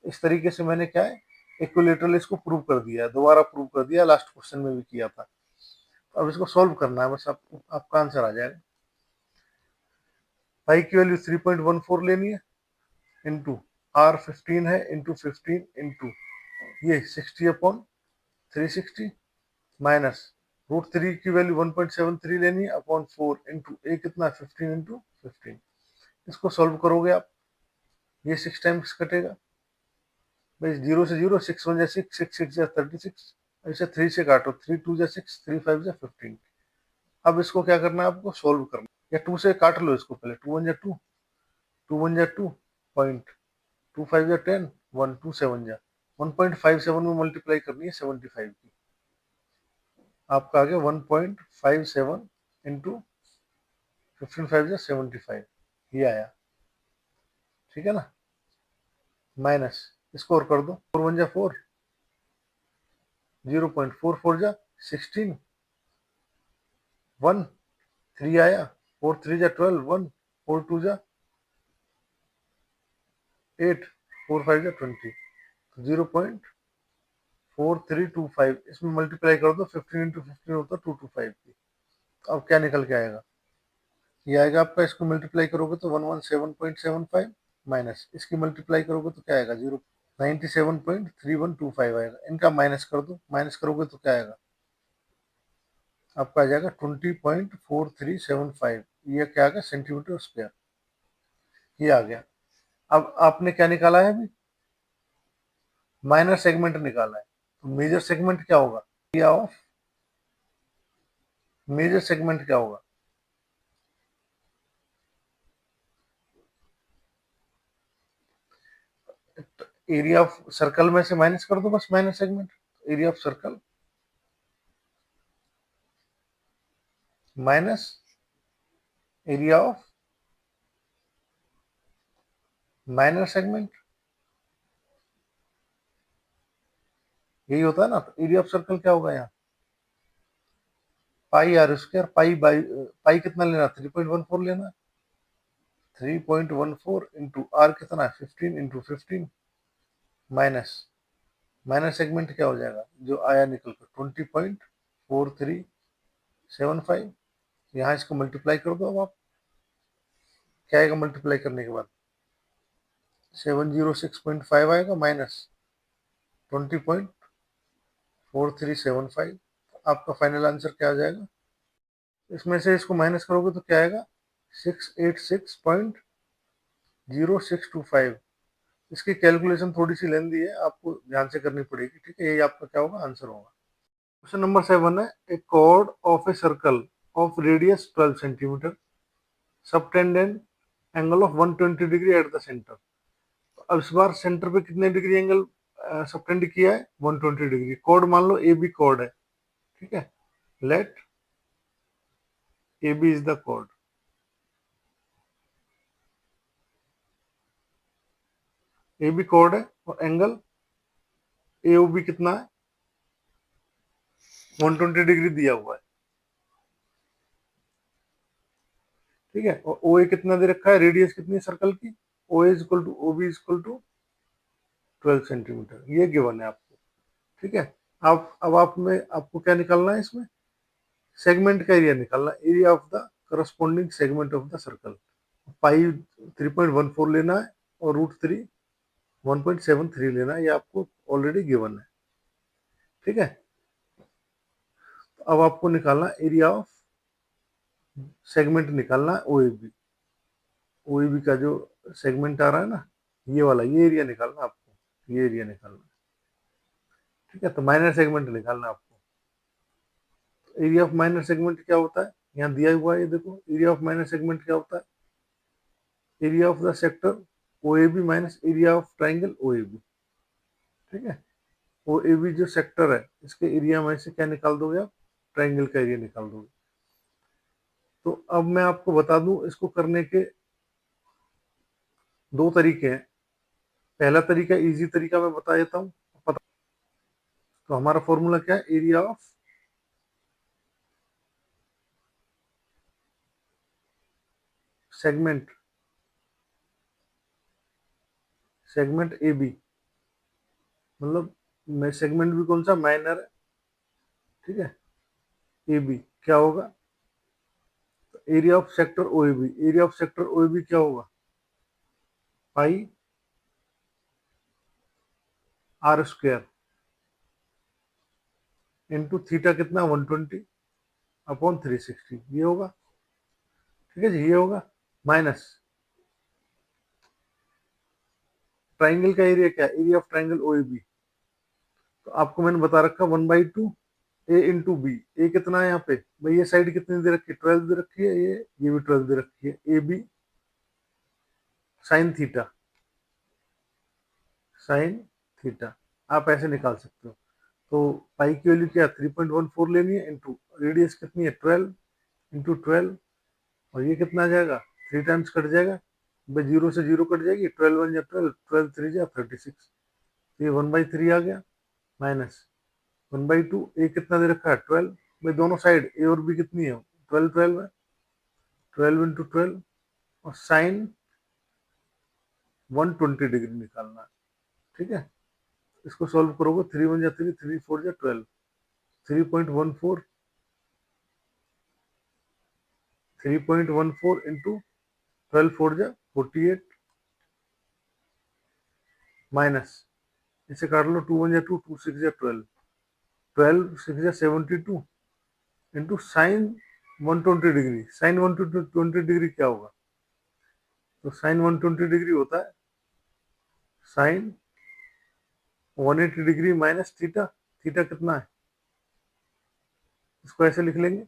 इस तरीके से मैंने क्या है इक्विलेटरल इसको प्रूव कर दिया है, दोबारा प्रूव कर दिया, लास्ट क्वेश्चन में भी किया था। तो अब इसको सॉल्व करना है, बस आपका आंसर आ जाएगा। पाई की वैल्यू 3.14 लेनी है, इंटू आर 15 है, इंटू 15 इंटू ये 60/360 माइनस √3 की वैल्यू 1.73 लेनी है अपॉन 4 इंटू ए कितना 15 इंटू 15। इसको सॉल्व करोगे आप, ये 6 टाइम्स कटेगा भाई, 0 से 0, 6 1 जा 6, 6 6 जा 36, ऐसे 3 से काटो, 3 2 जा 6, 3 5 जा 15। अब इसको क्या करना है आपको सोल्व करना, या 2 से काट लो इसको पहले, 2 1 जा 2, 2 1 जा 2 पॉइंट, 2 5 जा 10, 1 2 7 जा 1.57 में मल्टीप्लाई करनी है 75 की, आपका आ गया 1.57 इंटू 15 5 जा 75, ये आया। ठीक है ना, माइनस इसको और कर दो, 4 1 जा 4, 0.44 जा 16, 1 3 आया, 4 3 जा 12, 1 4 2 जा 8, 4 5 जा 20, 0.4325, इसमें मल्टीप्लाई कर दो, 15 इंटू 15 होता है 225 की। तो अब क्या निकल के आएगा, ये आएगा आपका, इसको मल्टीप्लाई करोगे तो 117.75 माइनस इसकी मल्टीप्लाई करोगे तो क्या आएगा 0.973125 आएगा, इनका माइनस कर दो, माइनस करोगे तो क्या आएगा आपका आ जाएगा 20.4375, ये क्या आ गया सेंटीमीटर स्क्वायर, ये आ गया। अब आपने क्या निकाला है अभी, माइनर सेगमेंट निकाला है, तो मेजर सेगमेंट क्या होगा, एरिया ऑफ मेजर सेगमेंट क्या होगा, एरिया ऑफ सर्कल में से माइनस कर दो बस minor segment, area of circle minus area of minor segment, यही होता है ना। तो एरिया ऑफ सर्कल क्या होगा यहाँ, पाई आर स्क्वायर, पाई कितना लेना 3.14 लेना, 3.14 इंटू आर कितना है 15 इंटू 15 माइनस माइनर सेगमेंट क्या हो जाएगा जो आया निकल कर 20.4375, यहाँ इसको मल्टीप्लाई कर दो। अब आप क्या आएगा मल्टीप्लाई करने के बाद 706.5 आएगा माइनस 20.4375। आपका फाइनल आंसर क्या आ जाएगा? इसमें से इसको माइनस करोगे तो क्या आएगा? 686.0625। इसकी कैलकुलेशन थोड़ी सी लेंदी है, आपको ध्यान से करनी पड़ेगी, ठीक है? यही आपका क्या होगा? आंसर होगा। क्वेश्चन नंबर 7 है, a chord of a circle of radius 12 centimetre subtend an angle of 120 degree at the centre. अब इस बार सेंटर पे कितने डिग्री एंगल सबटेंड किया है? 120 डिग्री। कॉर्ड मान लो ए बी कॉर्ड है, ठीक है? Let A B is the chord. A B chord है और एंगल ए ओ बी कितना है? 120 डिग्री दिया हुआ है, ठीक है? और ओ ए कितना दे रखा है? रेडियस कितनी है सर्कल की? O A is equal to O B is equal to 12 centimetre, ये गिवन है आपको, ठीक है? आप अब आप में आपको क्या निकालना है? इसमें सेगमेंट का एरिया निकालना, area of the corresponding segment of the circle. Pi 3.14 लेना है और रूट 3 1.73 लेना है, ये आपको ऑलरेडी गिवन है, ठीक है? अब आपको निकालना एरिया ऑफ सेगमेंट, निकालना है O A B. O A B का जो सेगमेंट आ रहा है ना, ये वाला, ये एरिया निकालना आपको, ये एरिया निकालना, ठीक है? तो माइनर सेगमेंट निकालना आपको। एरिया ऑफ माइनर सेगमेंट क्या होता है? यहाँ दिया हुआ है, ये देखो, एरिया ऑफ माइनर सेगमेंट क्या होता है? Area of the sector O A B minus area of triangle O A B, ठीक है? ओ ए बी जो सेक्टर है, इसके एरिया में से क्या निकाल दोगे आप? ट्राइंगल का एरिया निकाल दोगे। तो अब मैं आपको बता दूं, इसको करने के दो तरीके हैं। पहला तरीका, इजी तरीका मैं बता देता हूँ। तो हमारा फॉर्मूला क्या है? Area of segment, segment A B, मतलब मैं सेगमेंट भी कौन सा? माइनर है, ठीक है? ए बी क्या होगा? Area of sector O A B, area of sector O A B क्या होगा? Pi r square into theta कितना? 120 अपॉन 360, ये होगा, ठीक है जी? ये होगा माइनस ट्राइंगल का एरिया क्या? Area of triangle O A B, तो आपको मैंने बता रखा 1/2 ए इंटू बी। ए कितना है यहाँ पे भाई? ये साइड कितनी दे रखी है? 12 दे रखी है, ये भी 12 दे रखी है। A B sine theta, sine theta आप ऐसे निकाल सकते हो। तो पाई की वैल्यू क्या? 3.14 लेनी है, इंटू रेडियस कितनी है? 12 इंटू 12, और ये कितना आ जाएगा? 3 टाइम्स कट जाएगा भाई, जीरो से जीरो कट जाएगी, 12 1 जा 12, 12 3 जा 36, ये 1/3 आ गया माइनस 1/2। ए कितना दे रखा है? 12 भाई, दोनों साइड ए और बी कितनी है? 12 12 है, 12 इंटू 12, और साइन 120 डिग्री निकालना है, ठीक है? इसको सॉल्व करोगे, 3 1 जा 3, 3 4 जा 12, 3.14, 3.14 इंटू 12 4 जा 48, माइनस इसे काट लो, 2 1 जा 2, 2 6 जा 12, 12 6 जा 72 into sine 120 degree. Sine 120 degree क्या होगा? तो साइन 120 डिग्री होता है sine 180 degree minus theta. Theta कितना है? इसको ऐसे लिख लेंगे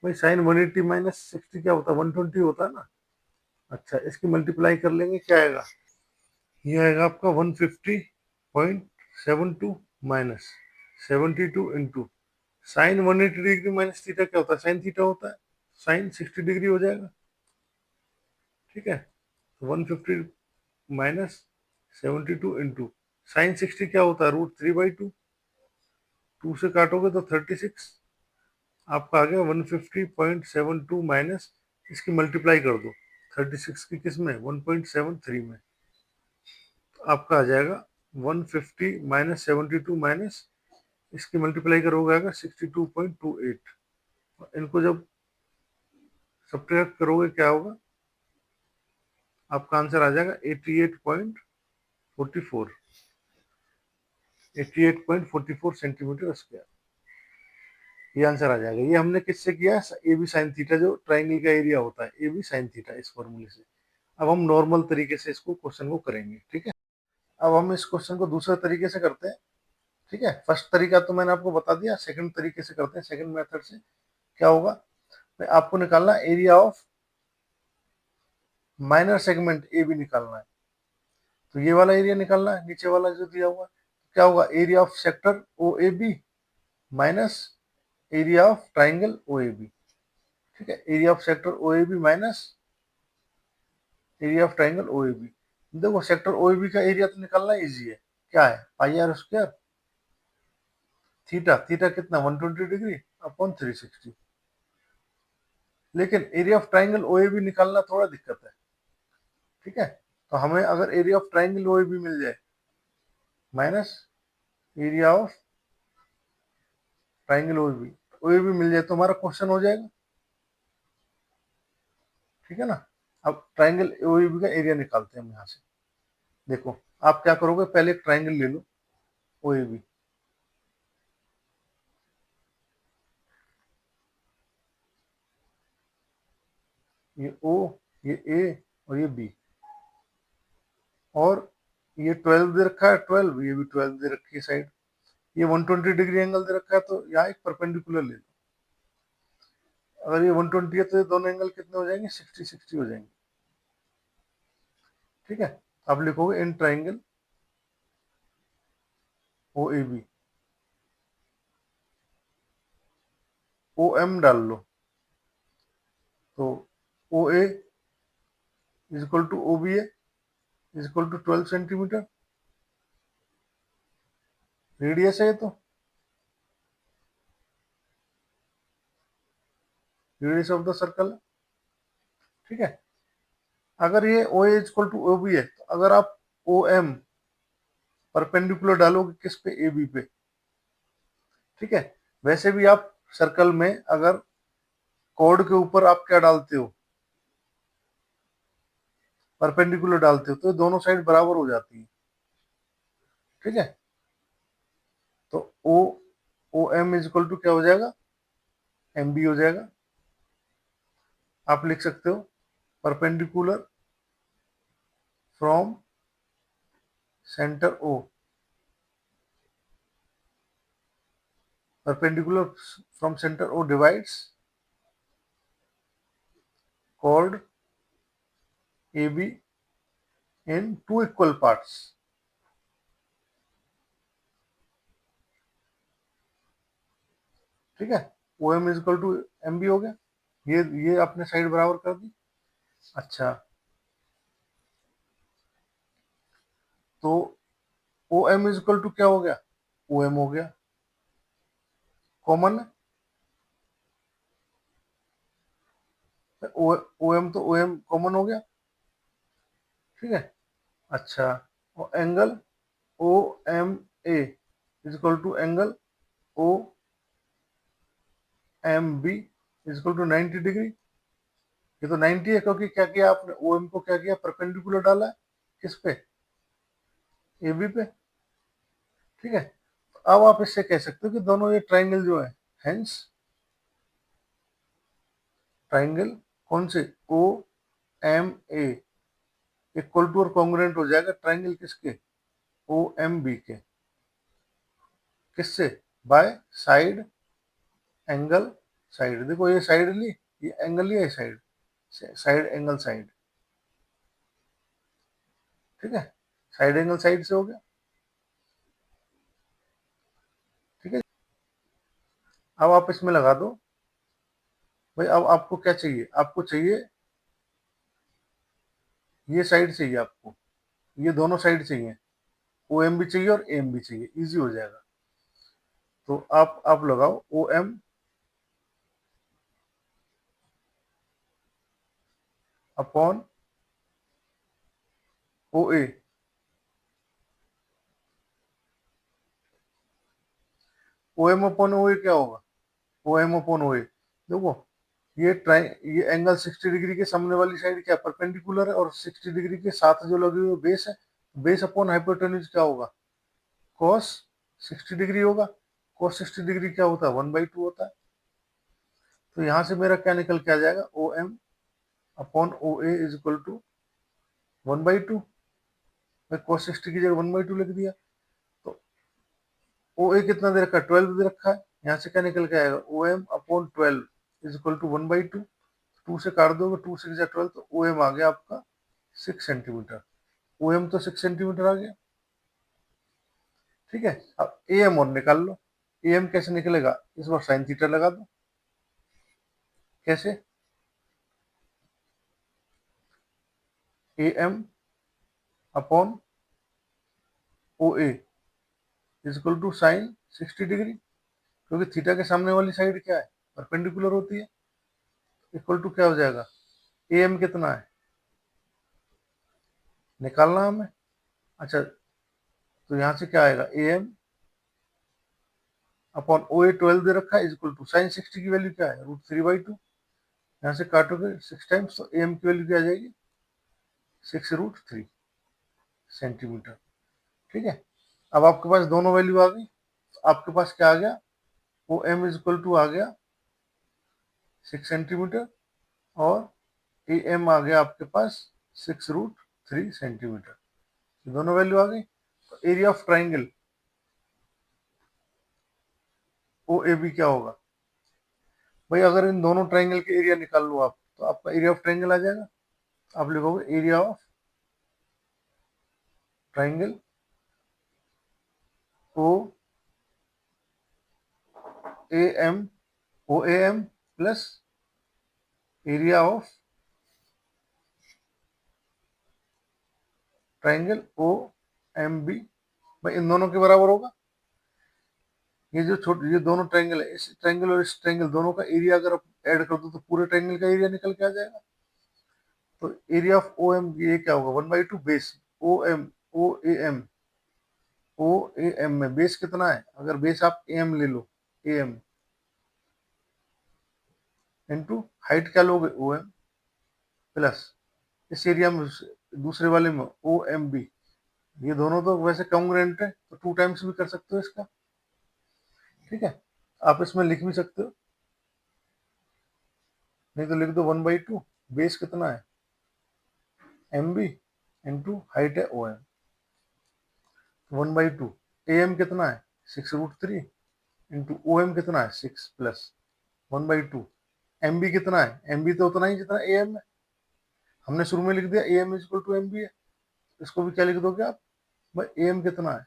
भाई, साइन 180 माइनस 60 क्या होता है? 120 होता है ना। अच्छा, इसकी मल्टीप्लाई कर लेंगे, क्या आएगा? ये आएगा आपका 150.72 minus 72 into sign 180 degree minus theta क्या होता है? साइन थीटा होता है, साइन 60 डिग्री हो जाएगा, ठीक है? 150 माइनस 72 इंटू साइन 60 क्या होता है? √3/2, 2 से काटोगे तो 36, आपका आ गया 150.72 माइनस, इसकी मल्टीप्लाई कर दो 36 की किस में? 1.73 में, तो आपका आ जाएगा 150 माइनस 72 माइनस, इसकी मल्टीप्लाई करोगे आएगा 62.28। इनको जब सब्ट्रैक्ट करोगे क्या होगा? आपका आंसर आ जाएगा 88.44, 88.44 सेंटीमीटर स्क्वायर। ये आंसर आ जाएगा। ये हमने किससे किया है? ए बी साइन थीटा, जो ट्राइंगल का एरिया होता है, ए बी साइन थीटा, इस फॉर्मूले से। अब हम नॉर्मल तरीके से इसको क्वेश्चन को करेंगे, ठीक है। अब हम इस क्वेश्चन को दूसरे तरीके से करते हैं, ठीक है। फर्स्ट तरीका तो मैंने आपको बता दिया, सेकंड तरीके से करते हैं। सेकंड मेथड से क्या होगा, आपको निकालना area of minor segment A B निकालना है। तो ये वाला एरिया निकालना है, नीचे वाला जो दिया हुआ है। क्या होगा, area of sector O A B minus area of triangle O A B, ठीक है। Area of sector O A B minus area of triangle O A B. देखो सेक्टर ओ ए बी का एरिया तो निकालना इजी है, क्या है, pi r square theta, theta कितना 120 डिग्री अपॉन 360। लेकिन area of triangle O A B निकालना थोड़ा दिक्कत है, ठीक है। तो हमें अगर area of triangle O A B मिल जाए minus area of triangle O A B मिल जाए तो हमारा क्वेश्चन हो जाएगा, ठीक है ना। अब ट्राइंगल ओ ए बी का एरिया निकालते हैं हम यहाँ से। देखो आप क्या करोगे, पहले एक ट्राइंगल ले लो ओ ए बी, ये ओ, ये ए और ये बी, और ये 12 दे रखा है, 12, ये भी 12 दे रखी है साइड। ये 120 डिग्री एंगल दे रखा है, तो यहाँ एक परपेंडिकुलर ले लो। अगर ये 120 है तो ये दोनों एंगल कितने हो जाएंगे, 60 60 हो जाएंगे, ठीक है। अब लिखोगे in triangle O A B, O M डाल लो। तो O A is equal to O B A is equal to 12 centimetre, radius है ये तो, रेडियस ऑफ द सर्कल है, ठीक है। अगर ये O A is equal to O B है, तो अगर आप ओ एम परपेंडिकुलर डालोगे किस पे, ए बी पे, ठीक है। वैसे भी आप सर्कल में अगर कॉर्ड के ऊपर आप क्या डालते हो, परपेंडिकुलर डालते हो, तो ये दोनों साइड बराबर हो जाती है, ठीक है। तो O O M is equal to क्या हो जाएगा, एम बी हो जाएगा। आप लिख सकते हो perpendicular from centre O, perpendicular from center O divides chord AB in two equal parts, ठीक है। O M is equal to M B हो गया, ये आपने साइड बराबर कर दी। अच्छा, तो O M is equal to क्या हो गया, ओ एम हो गया, कॉमन है, ओ एम तो ओ एम कॉमन हो गया, ठीक है। अच्छा, और angle O M A is equal to angle O M B is equal to 90 degree. ये तो 90 है, क्योंकि क्या किया आपने, ओ एम को क्या किया, परपेंडिकुलर डाला है किस पे, ए बी पे, ठीक है। अब आप इससे कह सकते हो कि दोनों ये ट्राइंगल जो है, हेंस ट्राइंगल कौन से, O M A equal to और कॉन्ग्रुएंट हो जाएगा ट्राइंगल किसके, ओ एम बी के, किससे, बाय साइड एंगल साइड। देखो ये साइड ली, ये एंगल लिया, ये साइड, साइड एंगल साइड, ठीक है। साइड एंगल साइड से हो गया, ठीक है। अब आप इसमें लगा दो भाई, अब आपको क्या चाहिए, आपको चाहिए ये साइड चाहिए आपको, ये दोनों साइड चाहिए, ओ एम भी चाहिए और एम भी चाहिए, इजी हो जाएगा। तो आप लगाओ ओ एम अपॉन ओ ए, ओ एम अपॉन ओ ए क्या होगा, ओ एम अपॉन ओ ए, देखो ये एंगल 60 डिग्री के सामने वाली साइड क्या परपेंडिकुलर है, और 60 डिग्री के साथ जो लगी हुई बेस है, बेस अपॉन हाइपोटेन्यूज क्या होगा, cos 60 डिग्री होगा। cos 60 डिग्री क्या होता है, 1/2 होता है। तो यहाँ से मेरा क्या निकल के आ जाएगा, O M upon O A is equal to 1/2। मैं cos 60 की जगह 1/2 लिख दिया। तो ओ ए कितना दे रखा है, 12 दे रखा है। यहाँ से क्या निकल के आएगा, O M upon 12 is equal to 1/2। 2 से काट दोगे, 2 6 या 12, तो ओ एम आ गया आपका 6 सेंटीमीटर। ओ एम तो 6 सेंटीमीटर आ गया। ठीक है, अब ए एम और निकाल लो। ए एम कैसे निकलेगा, इस बार साइन थीटा लगा दो। कैसे, A M upon O A is equal to sine 60 degree, क्योंकि थीटा के सामने वाली साइड क्या है, परपेंडिकुलर होती है। इक्वल टू क्या हो जाएगा, ए एम कितना है, निकालना हमें। अच्छा, तो यहाँ से क्या आएगा, ए एम अपॉन ओ ए 12 दे रखा है इज इक्वल टू साइन 60 की वैल्यू क्या है, √3/2। यहाँ से काटोगे 6 टाइम्स, तो ए एम की वैल्यू क्या आ जाएगी, 6√3 सेंटीमीटर। ठीक है, अब आपके पास दोनों वैल्यू आ गई। तो आपके पास क्या आ गया, O M is equal to आ गया 6 सेंटीमीटर, और ए एम आ गया आपके पास 6√3 सेंटीमीटर। दोनों वैल्यू आ गई। तो area of triangle O A B क्या होगा, भाई अगर इन दोनों ट्राइंगल के एरिया निकाल लो आप, तो आपका एरिया ऑफ ट्राइंगल आ जाएगा। आप लिखोगे area of triangle O A M, O A M plus area of triangle O M B, भाई इन दोनों के बराबर होगा। ये जो छोटे, ये दोनों ट्रायंगल है, इस ट्रायंगल और इस ट्रायंगल दोनों का एरिया अगर आप ऐड कर दो तो पूरे ट्रायंगल का एरिया निकल के आ जाएगा। तो एरिया ऑफ ओ एम ये क्या होगा, 1/2 base O M, O A M, O A M में बेस कितना है, अगर बेस आप ए एम ले लो, ए एम इंटू हाइट क्या लोगे, ओ एम, प्लस इस एरिया में दूसरे वाले में ओ एम बी। ये दोनों तो वैसे कॉन्ग्रुएंट है, तो 2 टाइम्स भी कर सकते हो इसका। ठीक है, आप इसमें लिख भी सकते हो, नहीं तो लिख दो 1/2, बेस कितना है एम बी इंटू हाइट है ओ एम, 1/2। ए एम कितना है 6√3 इंटू ओ एम कितना है 6 प्लस 1/2। एम बी कितना है, एम बी तो उतना ही जितना ए एम है, हमने शुरू में लिख दिया A M is equal to M B है। इसको भी क्या लिख दोगे आप, भाई ए एम कितना है,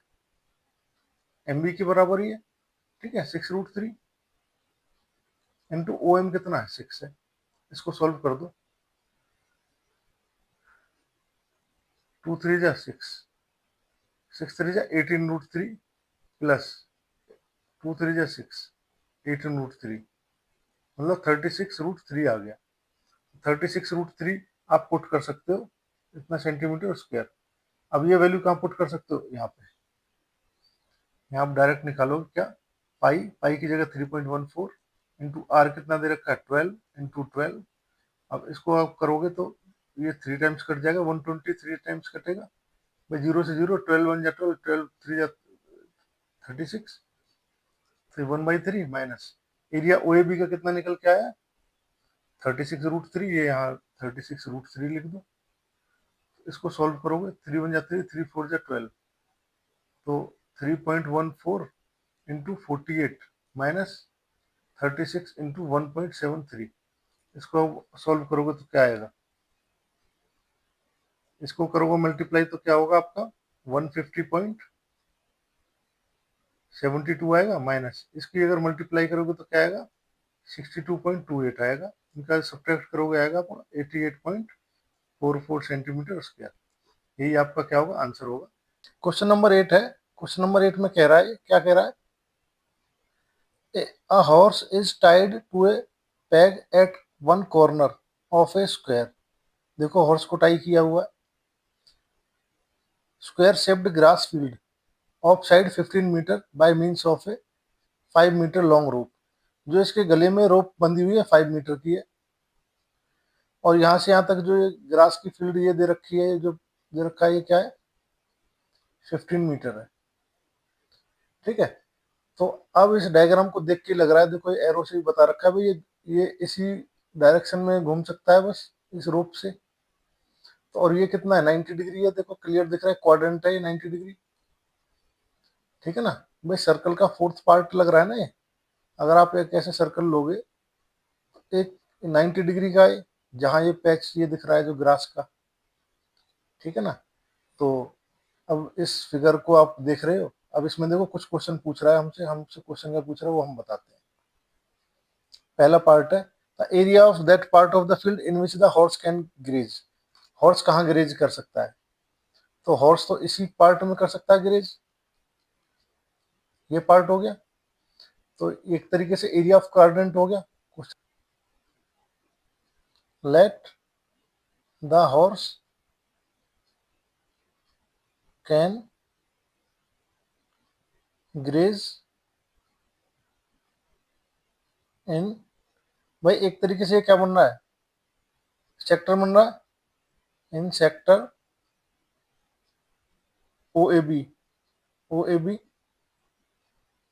एम बी के बराबर ही है। ठीक है, 6√3 इंटू ओ एम कितना है 6 है। इसको सॉल्व कर दो, 2 3 जा 6, 6 3 जा 18√3 प्लस 2 3 जा 6, 18√3, मतलब 36√3 आ गया। 36√3 आप पुट कर सकते हो, इतना सेंटीमीटर स्क्वायर। अब ये वैल्यू कहाँ पुट कर सकते हो, यहाँ पे, यहाँ आप डायरेक्ट निकालोगे क्या, पाई, पाई की जगह 3.14 इंटू आर कितना दे रखा है 12 इंटू 12। अब इसको आप करोगे तो ये 3 टाइम्स कट जाएगा, 120 3 टाइम्स कटेगा, भाई 0 से 0, 12 1 जा 12, 12 3 जा 36, फिर 1/3 minus area O A B का कितना निकल के आया 36√3, ये यहाँ 36√3 लिख दो। इसको सॉल्व करोगे, 3 1 जा 3, 3 4 जा 12, तो 3.14 इंटू 48 माइनस 36 इंटू 1.73। इसको सॉल्व करोगे तो क्या आएगा, इसको करोगे मल्टीप्लाई तो क्या होगा आपका 150.72 आएगा, माइनस इसकी अगर मल्टीप्लाई करोगे तो क्या आएगा 62.28 आएगा। इनका सब्ट्रैक्ट करोगे आएगा 88.44 सेंटीमीटर स्क्वायर। यही आपका क्या होगा, आंसर होगा। क्वेश्चन नंबर 8 है। क्वेश्चन नंबर 8 में कह रहा है, क्या कह रहा है, a horse is tied to a peg at one corner of a square। देखो हॉर्स को टाई किया हुआ है square shaped grass field of side 15 metre by means of a 5 metre long rope. जो इसके गले में रोप बंधी हुई है 5 मीटर की है, और यहाँ से यहाँ तक जो ये ग्रास की फील्ड ये दे रखी है, जो दे रखा है ये क्या है, 15 मीटर है। ठीक है, तो अब इस डायग्राम को देख के लग रहा है, देखो ये एरो से भी बता रखा है भाई ये इसी डायरेक्शन में घूम सकता है बस इस रोप से। तो और ये कितना है, 90 डिग्री है, देखो क्लियर दिख रहा है, क्वाड्रेंट है ये 90 डिग्री। ठीक है ना भाई, सर्कल का फोर्थ पार्ट लग रहा है ना ये। अगर आप एक ऐसे सर्कल लोगे, एक 90 डिग्री का है, जहां ये पैच ये दिख रहा है जो ग्रास का। ठीक है ना, तो अब इस फिगर को आप देख रहे हो, अब इसमें देखो कुछ क्वेश्चन पूछ रहा है हमसे, हमसे क्वेश्चन क्या पूछ रहा है वो हम बताते हैं। पहला पार्ट है the area of that part of the field in which the horse can graze. Horse कहाँ ग्रेज कर सकता है, तो हॉर्स तो इसी पार्ट में कर सकता है ग्रेज, ये पार्ट हो गया। तो एक तरीके से एरिया ऑफ क्वाड्रेंट हो गया। Let the horse can graze in, भाई एक तरीके से ये क्या बन रहा है, सेक्टर बन रहा है, in sector O A B, O A B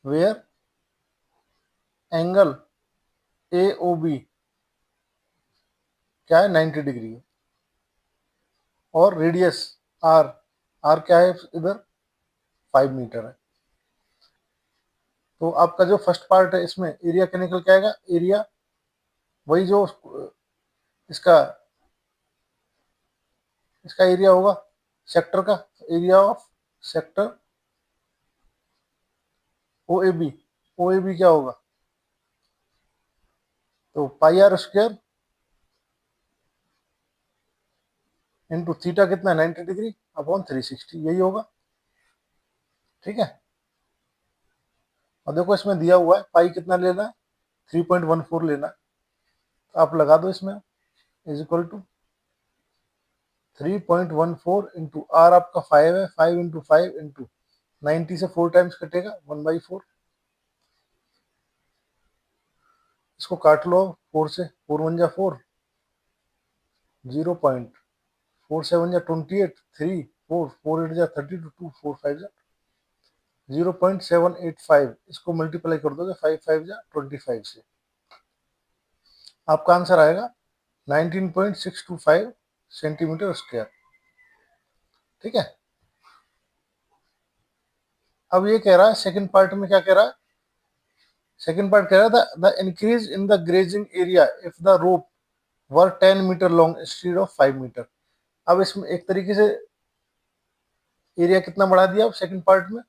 where angle A O B क्या है, 90 डिग्री है, और रेडियस आर, आर क्या है इधर, 5 मीटर है। तो आपका जो फर्स्ट पार्ट है इसमें एरिया क्या निकल के आएगा, एरिया वही जो इसका इसका एरिया होगा सेक्टर का, area of sector O A B, O A B क्या होगा, तो pi r square into theta कितना है, 90 डिग्री अपॉन 360, यही होगा। ठीक है, और देखो इसमें दिया हुआ है पाई कितना लेना है, 3.14 लेना है, तो आप लगा दो इसमें, is equal to 3.14 into r आपका 5 है, 5 इंटू 5 इंटू 90 से 4 टाइम्स कटेगा, 1/4। इसको काट लो 4 से, 4 1 जा 4, 0.4 7 जा 28, 3 4 4 8 जा 32, 2 4 5 जा 0.785, इसको मल्टीप्लाई कर दोगे 5 5 जा 25 से, आपका आंसर आएगा 19.625 सेंटीमीटर स्क्वायर। ठीक है, अब ये कह रहा है सेकंड पार्ट में क्या कह रहा है, सेकंड पार्ट कह रहा था the increase in the grazing area if the rope were 10 metre long instead of 5 metre. अब इसमें एक तरीके से एरिया कितना बढ़ा दिया सेकंड पार्ट में,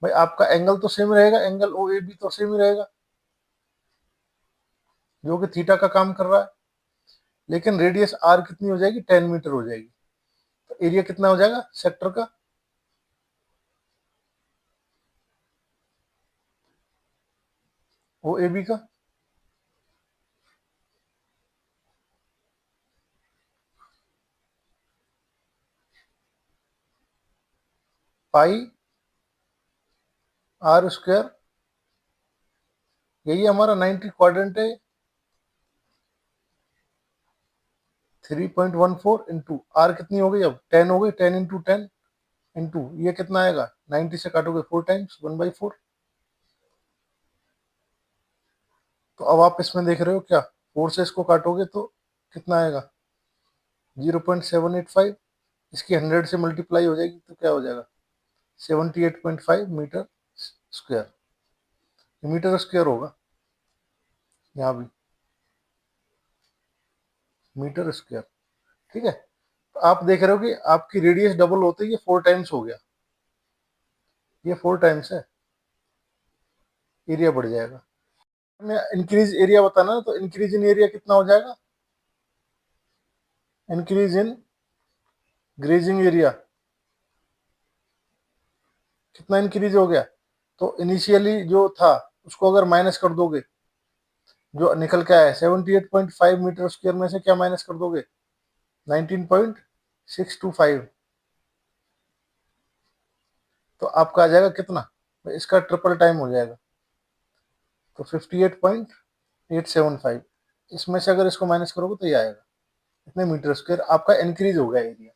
भाई आपका एंगल तो सेम रहेगा, एंगल ओ ए बी तो सेम ही रहेगा जो कि थीटा का काम कर रहा है, लेकिन रेडियस आर कितनी हो जाएगी, 10 मीटर हो जाएगी। तो एरिया कितना हो जाएगा सेक्टर का, ओ ए बी का, पाई आर स्क्वायर, यही हमारा 90 क्वाड्रेंट है, 3.14 इंटू आर कितनी हो गई, अब 10 हो गई, 10 इंटू 10 इंटू ये कितना आएगा, 90 से काटोगे 4 टाइम्स, 1/4। तो अब आप इसमें देख रहे हो क्या, 4 से इसको काटोगे तो कितना आएगा, 0.785, इसकी 100 से मल्टीप्लाई हो जाएगी तो क्या हो जाएगा, 78.5 मीटर स्क्वायर, मीटर स्क्वायर होगा यहाँ भी, मीटर स्क्वायर। ठीक है, तो आप देख रहे हो कि आपकी रेडियस डबल होते ही ये 4 टाइम्स हो गया, ये 4 टाइम्स है, एरिया बढ़ जाएगा। मैं इंक्रीज एरिया बताना है, तो इंक्रीज इन एरिया कितना हो जाएगा, इंक्रीज इन ग्रेजिंग एरिया कितना इंक्रीज हो गया, तो इनिशियली जो था उसको अगर माइनस कर दोगे, जो निकल के आया 78.5 मीटर स्क्वायर में से क्या माइनस कर दोगे, 19.625, तो आपका आ जाएगा कितना, तो इसका ट्रिपल टाइम हो जाएगा, तो 58.875। इसमें से अगर इसको माइनस करोगे तो ये आएगा, इतने मीटर स्क्वायर आपका इंक्रीज हो गया एरिया।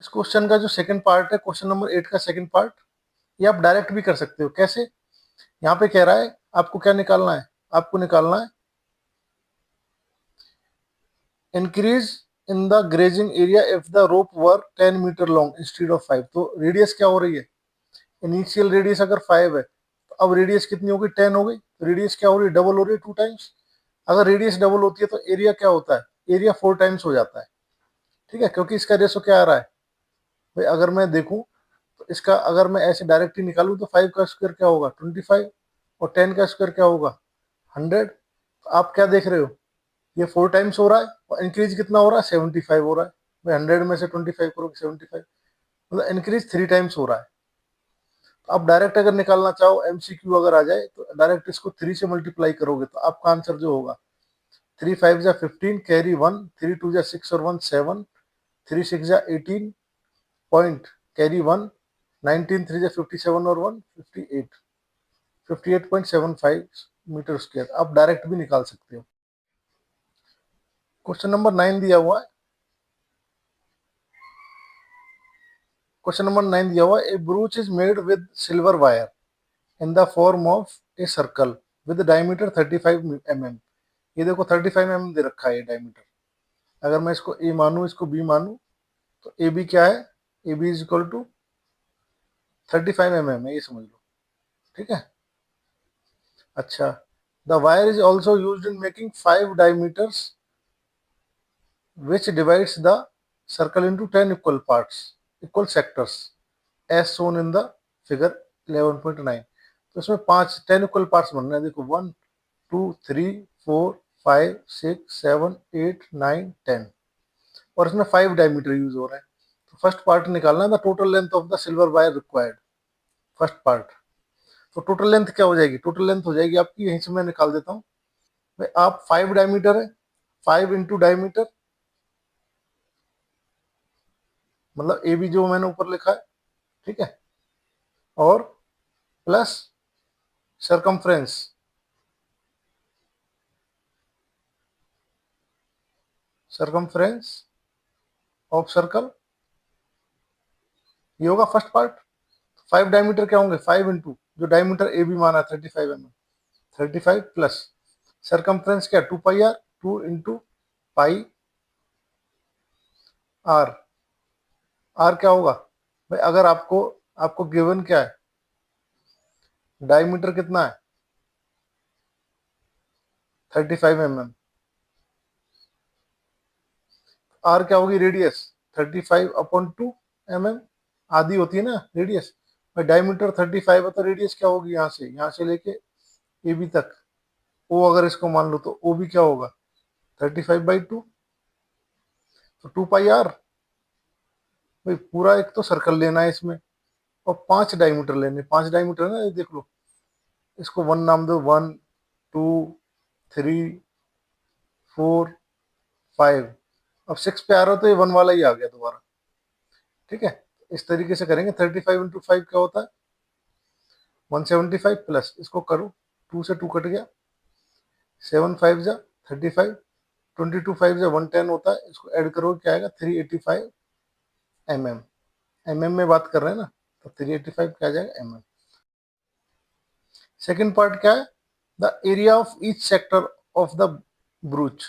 इस क्वेश्चन का जो सेकंड पार्ट है, क्वेश्चन नंबर 8 का सेकंड पार्ट, ये आप डायरेक्ट भी कर सकते हो। कैसे? यहाँ पे कह रहा है आपको क्या निकालना है, आपको निकालना है increase in the grazing area if the rope were 10 metre long instead of 5। तो रेडियस क्या हो रही है, इनिशियल रेडियस अगर 5 है तो अब रेडियस कितनी हो गई, 10 हो गई। तो रेडियस क्या हो रही है, डबल हो रही है, 2 टाइम्स। अगर रेडियस डबल होती है तो एरिया क्या होता है, एरिया 4 टाइम्स हो जाता है। ठीक है, क्योंकि इसका रेशो क्या आ रहा है भाई, अगर मैं देखूं तो इसका अगर मैं ऐसे डायरेक्ट ही निकालूं तो 5 का स्क्वायर क्या होगा 25, और 10 का स्क्वायर क्या होगा 100। तो आप क्या देख रहे हो, ये 4 टाइम्स हो रहा है और इंक्रीज कितना हो रहा है 75 हो रहा है भाई। 100 में से 25 करोगे 75, मतलब इंक्रीज 3 टाइम्स हो रहा है। तो आप डायरेक्ट अगर निकालना चाहो, एमसीक्यू अगर आ जाए तो डायरेक्ट इसको 3 से मल्टीप्लाई करोगे तो आपका आंसर जो होगा 3 5 जा 15 कैरी 1, 3 2 जा 6 और 1 7, 3 6 जा 18 पॉइंट कैरी 1, 19 3 जा 57 और 1 58, 58.75 मीटर स्क्वायर। आप डायरेक्ट भी निकाल सकते हो। क्वेश्चन नंबर 9 दिया हुआ है, क्वेश्चन नंबर 9 दिया हुआ है, a brooch is made with silver wire in the form of a circle with diameter 35 mm। ये देखो 35 mm दे रखा है ये डायमीटर। अगर मैं इसको ए मानूं, इसको बी मानूं, तो ए बी क्या है, A B is equal to 35 mm है, ये समझ लो। ठीक है, अच्छा, the wire is also use in making 5 diameters which divides the circle into 10 equal parts, equal sectors as shown in the figure 11.9। तो इसमें 10 इक्वल पार्ट्स बन रहे हैं, देखो 1 2 3 4 5 6 7 8 9 10, और इसमें 5 डायमीटर यूज हो रहे हैं। तो फर्स्ट पार्ट निकालना है, the total length of the silver wire required, first part. तो टोटल लेंथ क्या हो जाएगी, टोटल लेंथ हो जाएगी आपकी, यहीं से मैं निकाल देता हूँ भाई। आप 5 डायमीटर है, 5 इंटू डायमीटर, मतलब ए बी जो मैंने ऊपर लिखा है, ठीक है, और plus circumference, circumference of circle, ये होगा फर्स्ट पार्ट। 5 डायमीटर क्या होंगे, 5 इंटू जो डायमीटर ए बी माना 35 mm, 35 प्लस सरकमफ्रेंस क्या 2 pi r, 2 into pi r. R क्या होगा भाई, अगर आपको आपको गिवन क्या है, डायमीटर कितना है 35 mm, आर क्या होगी रेडियस 35/2 mm, आधी होती है ना रेडियस भाई। डायमीटर 35 है तो रेडियस क्या होगी, यहाँ से लेके ए बी तक, ओ अगर इसको मान लो तो ओ बी क्या होगा 35/2, तो 2 पाई आर भाई। पूरा एक तो सर्कल लेना है इसमें, और 5 डायमीटर लेने, 5 डायमीटर है ना, ये देख लो, इसको 1 नाम दो, 1 2 3 4 5, अब 6 पे आ रहा हो तो ये 1 वाला ही आ गया दोबारा। ठीक है, इस तरीके से करेंगे। 35 इंटू 5 क्या होता है 175 प्लस इसको करो, 2 से 2 कट गया, 7 5 जा 35, 22 5 जा 110 होता है, इसको ऐड करो क्या आएगा 385 mm। mm में बात कर रहे हैं ना, तो 385 क्या आ जाएगा mm। सेकेंड पार्ट क्या है, the area of each sector of the ब्रूच।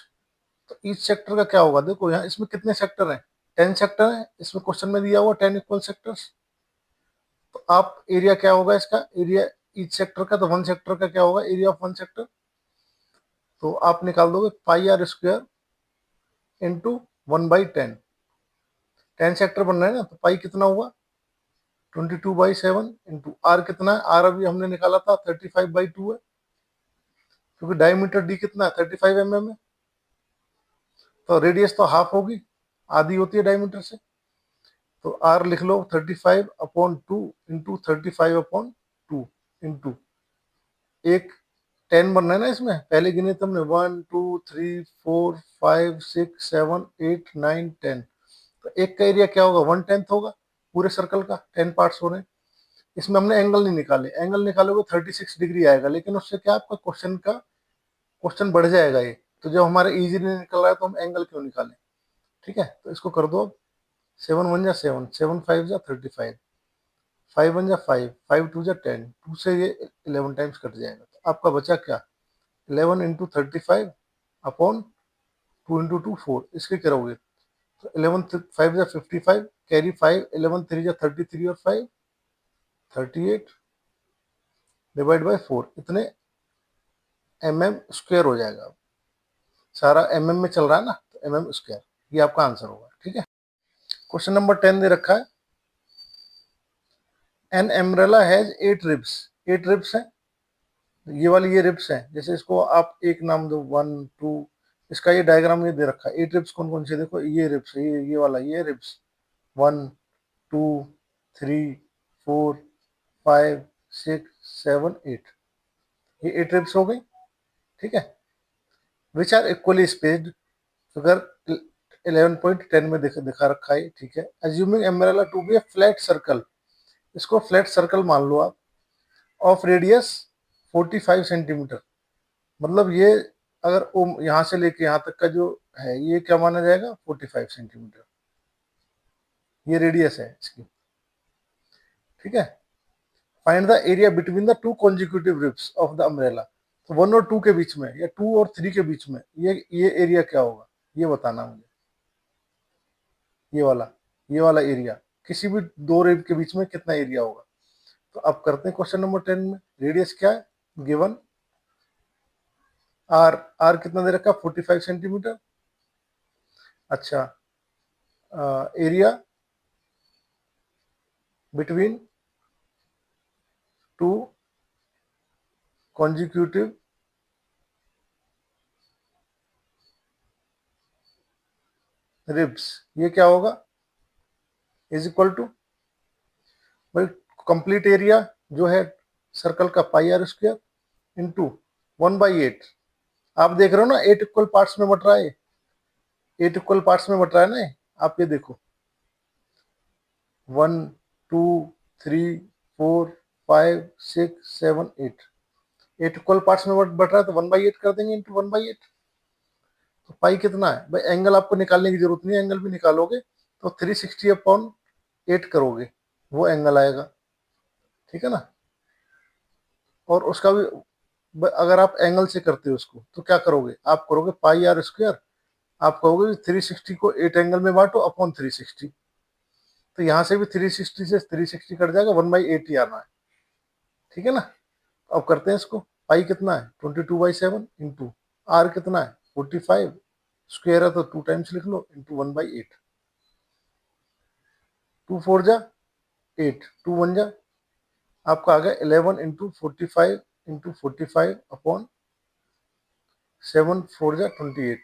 तो ईच सेक्टर का क्या होगा, देखो यहाँ इसमें कितने सेक्टर हैं, 10 सेक्टर हैं, इसमें क्वेश्चन में दिया हुआ 10 इक्वल सेक्टर्स। तो आप एरिया क्या होगा इसका, एरिया ईच सेक्टर का, तो 1 सेक्टर का क्या होगा, एरिया ऑफ 1 सेक्टर, तो आप निकाल दोगे पाई आर स्क्वायर इंटू 1/10। 10 सेक्टर बन रहे हैं ना, तो पाई कितना हुआ 22/7 इंटू आर कितना है, आर अभी हमने निकाला था 35/2 है, क्योंकि डायमीटर डी कितना है 35 mm है, तो रेडियस तो हाफ होगी, आधी होती है डायमीटर से। तो आर लिख लो 35/2 इंटू 35/2 इंटू एक 10 बन रहा है ना इसमें, पहले गिने तुमने 1 2 3 4 5 6 7 8 9 10, तो एक का एरिया क्या होगा 1/10 होगा पूरे सर्कल का, 10 पार्ट्स हो रहे हैं। इसमें हमने एंगल नहीं निकाले, एंगल निकालोगे 36 डिग्री आएगा, लेकिन उससे क्या आपका क्वेश्चन बढ़ जाएगा ये, तो जब हमारा इजीली निकल रहा है तो हम एंगल क्यों निकालें। ठीक है, तो इसको कर दो। 7 × 1 = 7, 7 × 5 = 35, 5 × 1 = 5, 5 × 2 = 10, 2 से ये 11 टाइम्स कट जाएगा। तो आपका बचा क्या, 11 × 35 अपॉन 2 × 2 4, इसके करोगे तो 11 5 = 55, कैरी 5, 11 3 = 33 और 5 38 डिवाइड बाय 4, इतने mm² हो जाएगा। सारा mm में चल रहा है ना, तो mm², ये आपका आंसर होगा। ठीक है, क्वेश्चन नंबर 10 दे रखा है, an umbrella has 8 ribs, 8 ribs है, ये वाली ये रिब्स है, जैसे इसको आप एक नाम दो 1 2, इसका ये डायग्राम ये दे रखा है। 8 रिब्स कौन कौन से, देखो ये रिब्स, ये वाला ये रिब्स 1 2 3 4 5 6 7 8, ये 8 रिब्स हो गई। ठीक है, which are equally spaced, figure 11.10 में दिखा रखा है। ठीक है, assuming umbrella to be a flat circle, इसको फ्लैट सर्कल मान लो आप, ऑफ रेडियस 45 सेंटीमीटर, मतलब ये अगर यहाँ से लेके यहाँ तक का जो है ये क्या माना जाएगा, 45 सेंटीमीटर, ये रेडियस है इसकी। ठीक है, find the area between the two consecutive ribs of the umbrella, तो 1 और 2 के बीच में या 2 और 3 के बीच में ये एरिया क्या होगा, ये बताना मुझे। ये वाला एरिया किसी भी दो रिब के बीच में कितना एरिया होगा। तो अब करते हैं क्वेश्चन नंबर 10 में, रेडियस क्या है गिवन, आर कितना दे रखा है 45 सेंटीमीटर। अच्छा, area between two consecutive ribs, ये क्या होगा, इज इक्वल टू, भाई कंप्लीट एरिया जो है सर्कल का πr² इंटू 1/8। आप देख रहे हो ना 8 इक्वल पार्ट्स में बट रहा है, 8 इक्वल पार्ट्स में बट रहा है ना, आप ये देखो 1 2 3 4 5 6 7 8, 8 इक्वल पार्ट्स में बट रहा है, तो 1/8 कर देंगे इंटू 1/8। तो पाई कितना है भाई, एंगल आपको निकालने की जरूरत नहीं है, एंगल भी निकालोगे तो 360/8 करोगे, वो एंगल आएगा। ठीक है ना, और उसका भी अगर आप एंगल से करते हो उसको तो क्या करोगे, आप करोगे πr², आप कहोगे 360 को 8 एंगल में बांटो अपॉन 360, तो यहाँ से भी 360 से 360 कट जाएगा, 1/8 ही आना है। ठीक है ना, अब करते हैं इसको, पाई कितना है 22/7 इंटू आर कितना है 45, स्क्वायर है तो 2 टाइम्स लिख लो, इंटू 1/8, 2 4 जा 8, 2 1 जा, आपका आ गया 11 इंटू 45 इंटू 45 अपॉन 7 4 जा 28।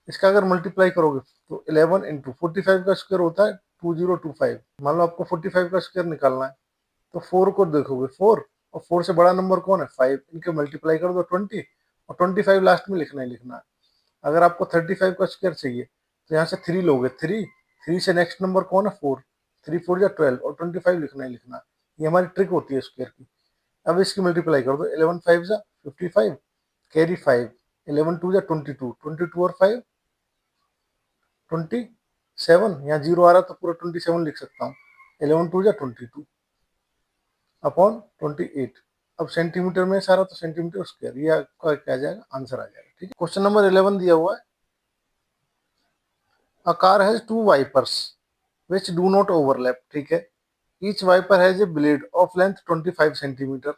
इसका अगर मल्टीप्लाई करोगे तो 11 इंटू 45 का स्क्वायर होता है 2025, मान लो आपको 45 का स्क्वायर निकालना है, तो 4 को देखोगे 4, और 4 से बड़ा नंबर कौन है 5, इनके मल्टीप्लाई कर दो 20, और 25 लास्ट में लिखना ही लिखना है। अगर आपको 35 का स्क्वायर चाहिए तो यहाँ से 3 लोगे, 3 से नेक्स्ट नंबर कौन है 4, 3 4 जा 12, और 25 लिखना ही लिखना है। ये हमारी ट्रिक होती है स्क्वायर की। अब इसकी मल्टीप्लाई कर दो, 11 5 जा 55, कैरी 5, 11 2 जा 22, 22 और 5 27, यहाँ जीरो आ रहा तो पूरा 27 लिख सकता हूँ, 11 2 जा 22 अपॉन 28। अब सेंटीमीटर में सारा तो सेंटीमीटर स्क्वायर, ये आपका क्या आ जाएगा, आंसर आ जाएगा। ठीक है, क्वेश्चन नंबर 11 दिया हुआ है, a car has 2 wipers which do not overlap। ठीक है, each wiper has a blade of length 25 centimeter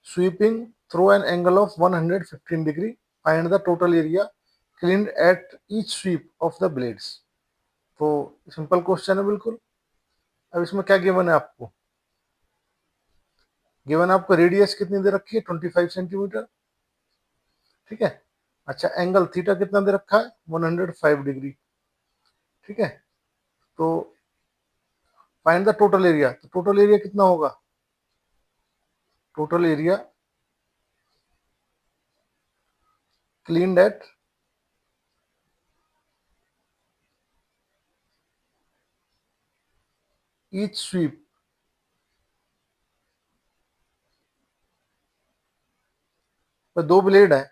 sweeping through an angle of 115 degree, find the total area cleaned at each sweep of the blades। तो सिंपल क्वेश्चन है बिल्कुल। अब इसमें क्या गिवन है आपको, गिवन आपको रेडियस कितनी दे रखी है 25 सेंटीमीटर। ठीक है, अच्छा एंगल थीटा कितना दे रखा है 105 डिग्री। ठीक है, तो फाइंड द टोटल एरिया, तो टोटल एरिया कितना होगा, total area cleaned at each sweep, दो ब्लेड है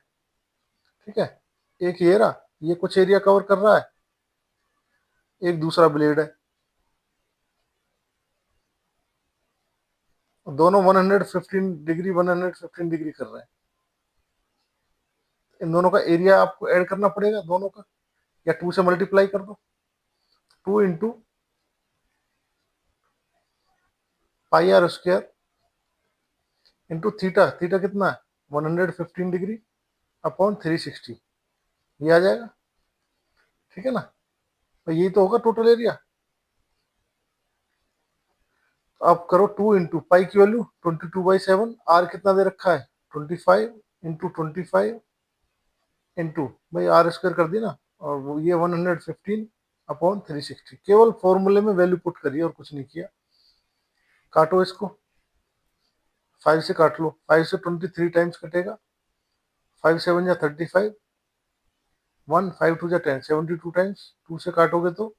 ठीक है, एक ये रहा, ये कुछ एरिया कवर कर रहा है, एक दूसरा ब्लेड है, दोनों 115 डिग्री 115 डिग्री कर रहे हैं। इन दोनों का एरिया आपको ऐड करना पड़ेगा दोनों का, या 2 से मल्टीप्लाई कर दो। 2 into pi r square into theta, theta कितना है 115 डिग्री अपॉन 360, ये आ जाएगा। ठीक है ना, तो यही तो होगा टोटल एरिया। तो आप करो 2 इंटू पाई की वैल्यू 22/7, आर कितना दे रखा है 25 इंटू 25 इंटू भाई आर स्क्वायर कर दी ना, और वो ये 115 अपॉन 360, केवल फॉर्मूले में वैल्यू पुट करिए और कुछ नहीं किया। काटो इसको, 5 से काट लो, 5 से 23 टाइम्स कटेगा, 5 7 जा 35, 1 5 2 जा 10, 72 टाइम्स। 2 से काटोगे तो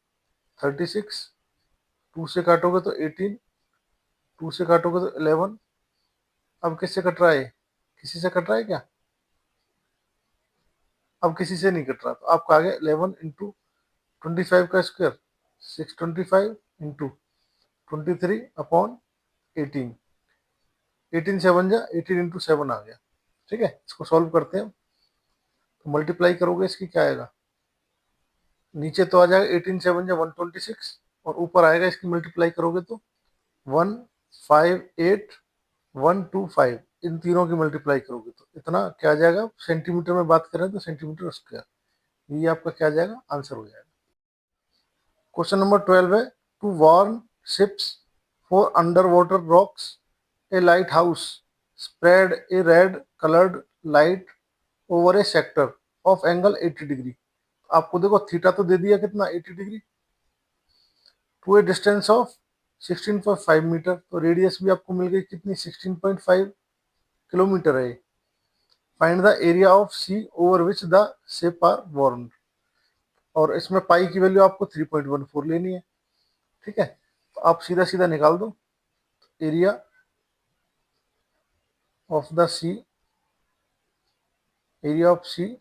36, 2 से काटोगे तो 18, 2 से काटोगे तो 11। अब किससे कट रहा है, किसी से कट रहा है क्या, अब किसी से नहीं कट रहा, तो आपका आ गया 11 इंटू 25 का स्क्वायर 625 इंटू 23 अपॉन 18, 18 7 जा 18 इंटू 7 आ गया। ठीक है, इसको सॉल्व करते हैं, तो मल्टीप्लाई करोगे इसकी क्या आएगा, नीचे तो आ जाएगा 18 7 जा 126, और ऊपर आएगा इसकी मल्टीप्लाई करोगे तो 158 125, इन तीनों की मल्टीप्लाई करोगे तो इतना क्या आ जाएगा, सेंटीमीटर में बात करें तो सेंटीमीटर स्क्वायर, ये आपका क्या आ जाएगा, आंसर हो जाएगा। क्वेश्चन नंबर 12 है, to warn ships for under water rocks a lighthouse spread a red coloured light over a sector of angle 80 degree. आपको देखो थीटा तो दे दिया कितना 80 degree, to a distance of 16.5 metre, तो रेडियस भी आपको मिल गई कितनी 16.5 किलोमीटर है। Find the area of sea over which the ship are warn, और इसमें पाई की वैल्यू आपको 3.14 लेनी है। ठीक है, तो आप सीधा सीधा निकाल दो, area of the sea, area of sea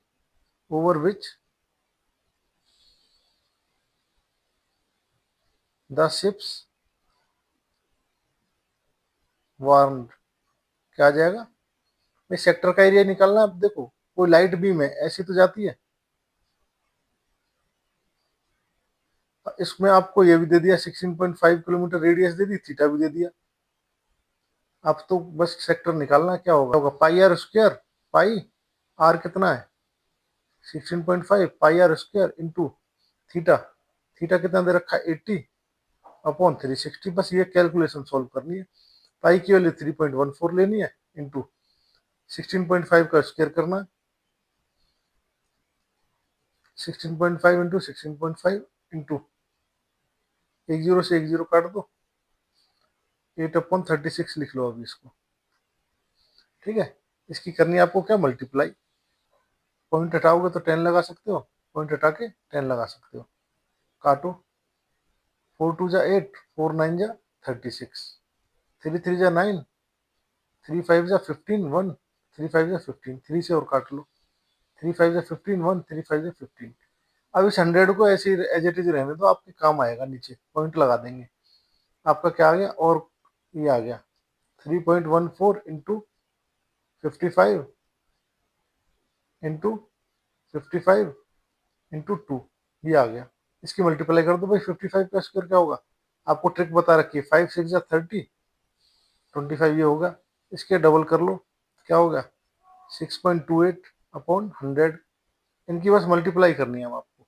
over which the ships warn, क्या आ जाएगा, भाई सेक्टर का एरिया निकालना है। अब देखो कोई लाइट बीम है ऐसी तो जाती है, इसमें आपको ये भी दे दिया 16.5 किलोमीटर रेडियस दे दी, थीटा भी दे दिया। अब तो बस सेक्टर निकालना, क्या होगा pi r square, pi r कितना है 16.5 pi r square into theta, theta कितना दे रखा है 80 अपॉन 360, बस ये कैलकुलेशन सॉल्व करनी है। पाई की वैल्यू 3.14 लेनी है इंटू 16.5 का स्क्वायर करना है, 16.5 इंटू 16.5 इंटू एक जीरो से एक जीरो काट दो, 8/36 लिख लो अभी इसको। ठीक है, इसकी करनी है आपको क्या मल्टीप्लाई, पॉइंट हटाओगे तो 10 लगा सकते हो, पॉइंट हटा के 10 लगा सकते हो। काटो, 4 2 जा 8, 4 9 जा 36, 3 3 जा 9, 3 5 जा 15, 1 3 5 जा 15, 3 से और काट लो, 3 5 जा 15, 1 3 5 जा 15। अब इस 100 को ऐसे ही एज इट इज रहने दो, आपके काम आएगा, नीचे पॉइंट लगा देंगे। आपका क्या आ गया, और ये आ गया 3.14 इंटू 55 इंटू 55 इंटू 2, ये आ गया। इसकी मल्टीप्लाई कर दो भाई, 55 का स्क्वायर क्या होगा, आपको ट्रिक बता रखी है, 5 6 जा 30, 25 ये होगा, इसके डबल कर लो, क्या होगा 6.28 अपॉन 100, इनकी बस मल्टीप्लाई करनी है हम आपको,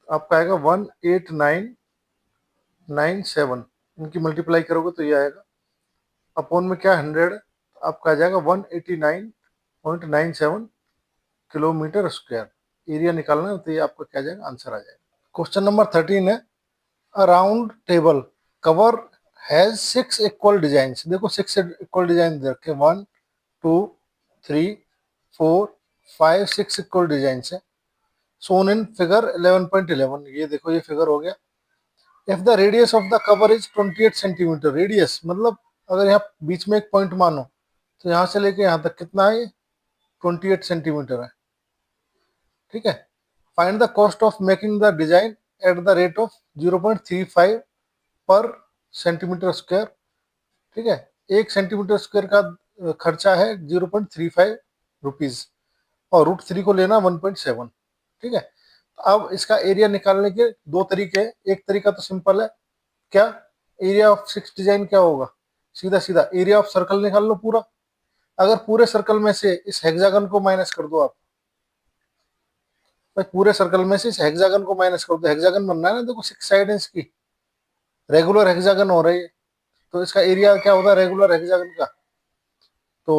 आपका आएगा 18997, इनकी मल्टीप्लाई करोगे तो ये आएगा, अपॉन में क्या 100, आपका आ जाएगा 189.97 किलोमीटर स्क्वायर। एरिया निकालना है तो ये आपका क्या जाएगा, आंसर आ जाएगा। क्वेश्चन नंबर 13 है, अ round table cover has 6 equal design, देखो 6 इक्वल डिजाइन दे रखे, 1 2 3 4 5 6 इक्वल डिजाइन है, सोन इन फिगर 11.11, ये देखो ये फिगर हो गया। If the radius of the cover is 28 centimetre, radius मतलब अगर यहाँ बीच में एक पॉइंट मानो तो यहाँ से लेके यहाँ तक कितना है, 28 सेंटीमीटर है। ठीक है। Find the cost of making the design at the rate of 0.35 पर सेंटीमीटर स्क्वायर। ठीक है, 1 सेंटीमीटर स्क्वायर का खर्चा है 0.35 रुपीज और √3 को लेना 1.7। ठीक है, तो अब इसका एरिया निकालने के दो तरीके हैं। एक तरीका तो सिंपल है, क्या, एरिया ऑफ सिक्स डिजाइन क्या होगा, सीधा सीधा एरिया ऑफ सर्कल निकाल लो पूरा। अगर पूरे सर्कल में से इस हेक्सागन को माइनस कर दो आप, भाई पूरे सर्कल में से इस हेक्सागन को माइनस कर दो, हेक्सागन बनना है ना, देखो 6 साइड है इसकी, रेगुलर हेक्सागन हो रही है, तो इसका एरिया क्या होगा रेगुलर हेक्सागन का। तो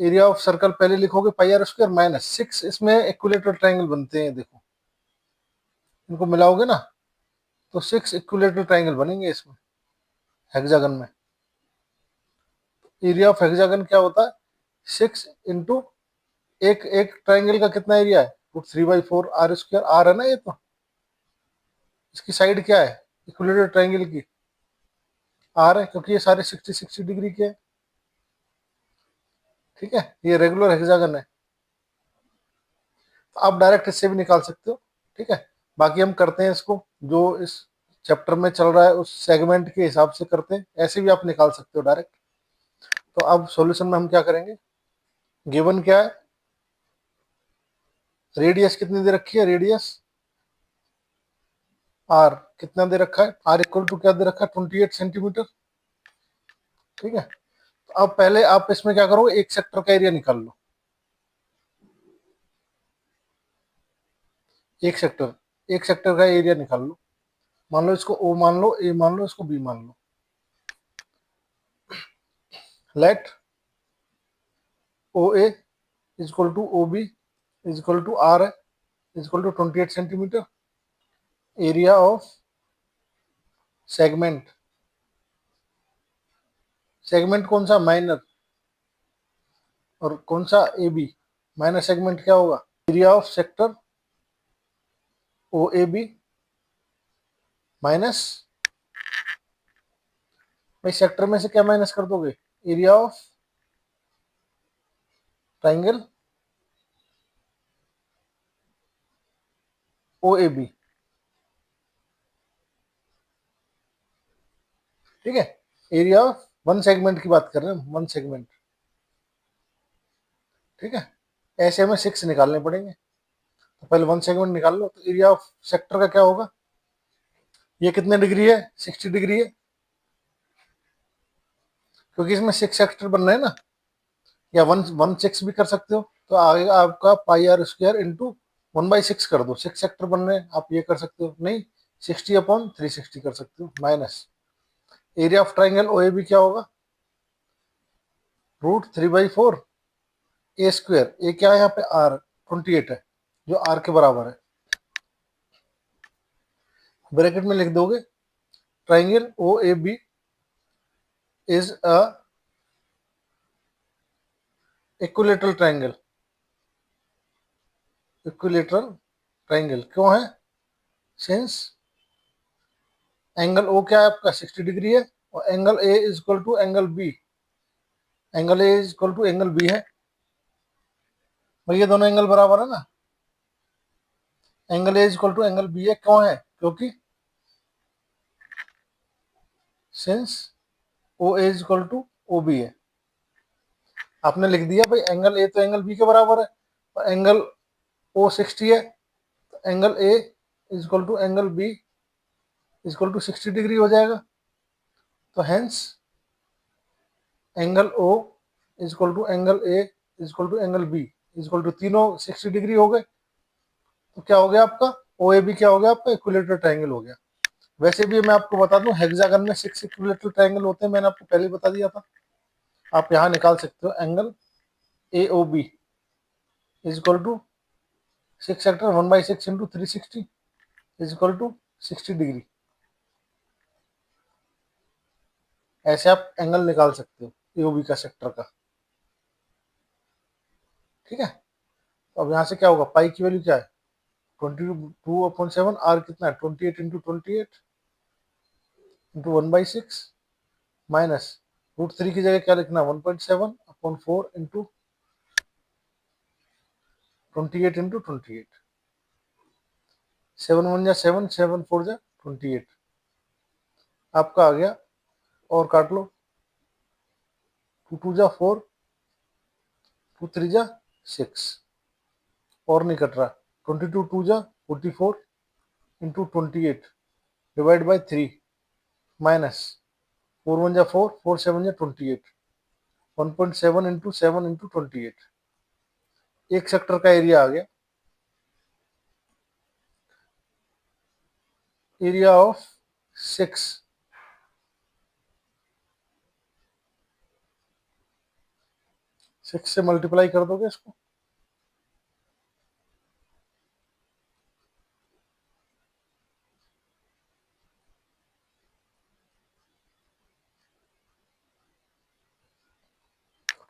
एरिया ऑफ सर्कल पहले लिखोगे पाई आर स्क्वायर माइनस 6, इसमें इक्विलेटरल ट्रायंगल बनते हैं, देखो इनको मिलाओगे ना तो 6 इक्विलेटरल ट्रायंगल बनेंगे इसमें हेक्सागन में। एरिया ऑफ हेक्सागन क्या होता है, 6 इंटू एक एक ट्रायंगल का कितना एरिया है, √3/4 आर स्क्वायर, आर है ना ये, तो इसकी साइड क्या है इक्विलेटरल ट्रायंगल की, आर है, क्योंकि ये सारे 60-60 डिग्री के हैं। ठीक है, ये रेगुलर हेक्सागन है, तो आप डायरेक्ट इससे भी निकाल सकते हो। ठीक है, बाकी हम करते हैं इसको जो इस चैप्टर में चल रहा है उस सेगमेंट के हिसाब से करते हैं, ऐसे भी आप निकाल सकते हो डायरेक्ट। तो अब सॉल्यूशन में हम क्या करेंगे, गिवन क्या है, रेडियस कितनी दे रखी है, रेडियस आर कितना दे रखा है, आर इक्वल टू क्या दे रखा है, 28 सेंटीमीटर। ठीक है, तो अब पहले आप इसमें क्या करो, एक सेक्टर का एरिया निकाल लो, एक सेक्टर का एरिया निकाल लो। मान लो इसको ओ मान लो, ए मान लो, इसको बी मान लो। Let O A equal to O B equal to r है equal to 28 centimetre. Area of segment, segment कौन सा, माइनर, और कौन सा, ए बी। माइनर सेगमेंट क्या होगा, area of sector O A B minus, भाई सेक्टर में से क्या माइनस कर दोगे, area of triangle O A B. ठीक है, एरिया ऑफ वन सेगमेंट की बात कर रहे हैं, वन सेगमेंट। ठीक है, ऐसे हमें 6 निकालने पड़ेंगे, तो पहले वन सेगमेंट निकाल लो। तो एरिया ऑफ सेक्टर का क्या होगा, ये कितने डिग्री है, 60 डिग्री है, क्योंकि इसमें 6 सेक्टर बन रहे हैं ना, या 1/6 भी कर सकते हो, तो आएगा आपका पाई आर स्क्वायर इंटू 1/6 कर दो, 6 सेक्टर बन रहे हैं, आप ये कर सकते हो, नहीं 60/360 कर सकते हो, minus area of triangle O A B क्या होगा, √3/4 ए स्क्वायर, ए क्या है यहाँ पे, आर 28 है, जो आर के बराबर है। ब्रैकेट में लिख दोगे, triangle O A B is a equilateral triangle, equilateral triangle क्यों है, सिंस एंगल ओ क्या है आपका 60 डिग्री है, और angle A is equal to angle B, angle A is equal to angle B है, भाई ये दोनों एंगल बराबर है ना, angle A is equal to angle B है, क्यों है, क्योंकि since O A is equal to O B है। आपने लिख दिया भाई एंगल ए तो एंगल बी के बराबर है, और एंगल ओ 60 है, तो angle A is equal to angle B is equal to 60 degree हो जाएगा। तो hence angle O is equal to angle A is equal to angle B is equal to, तीनों 60 डिग्री हो गए, तो क्या हो गया आपका ओ ए बी, क्या हो गया आपका इक्विलेटरल ट्राइंगल हो गया। वैसे भी मैं आपको बता दूं, हेक्सागन में 6 इक्विलेटरल ट्राइंगल होते हैं, मैंने आपको पहले ही बता दिया था। आप यहाँ निकाल सकते हो angle A O B is equal to 6 sector 1/6 into 360 is equal to 60 degree. ऐसे आप एंगल निकाल सकते हो एओबी का सेक्टर का। ठीक है, तो अब यहाँ से क्या होगा, पाई की वैल्यू क्या है 22/7, आर कितना है 28 इंटू 28 इंटू 1/6 माइनस √3 की जगह क्या लिखना 1.7/4 इंटू 28 इंटू 28। 7 1 जा 7, 7 4 जा 28 आपका आ गया। और काट लो, 2 2 जा 4, 2 3 जा 6, और नहीं कट रहा। 22 2 जा 44 इंटू 28 डिवाइड बाई 3 माइनस 4 1 जा 4, 4 7 जा 28, 1.7 इंटू 7 इंटू 28, एक सेक्टर का एरिया आ गया। एरिया ऑफ 6, 6 से मल्टीप्लाई कर दोगे इसको,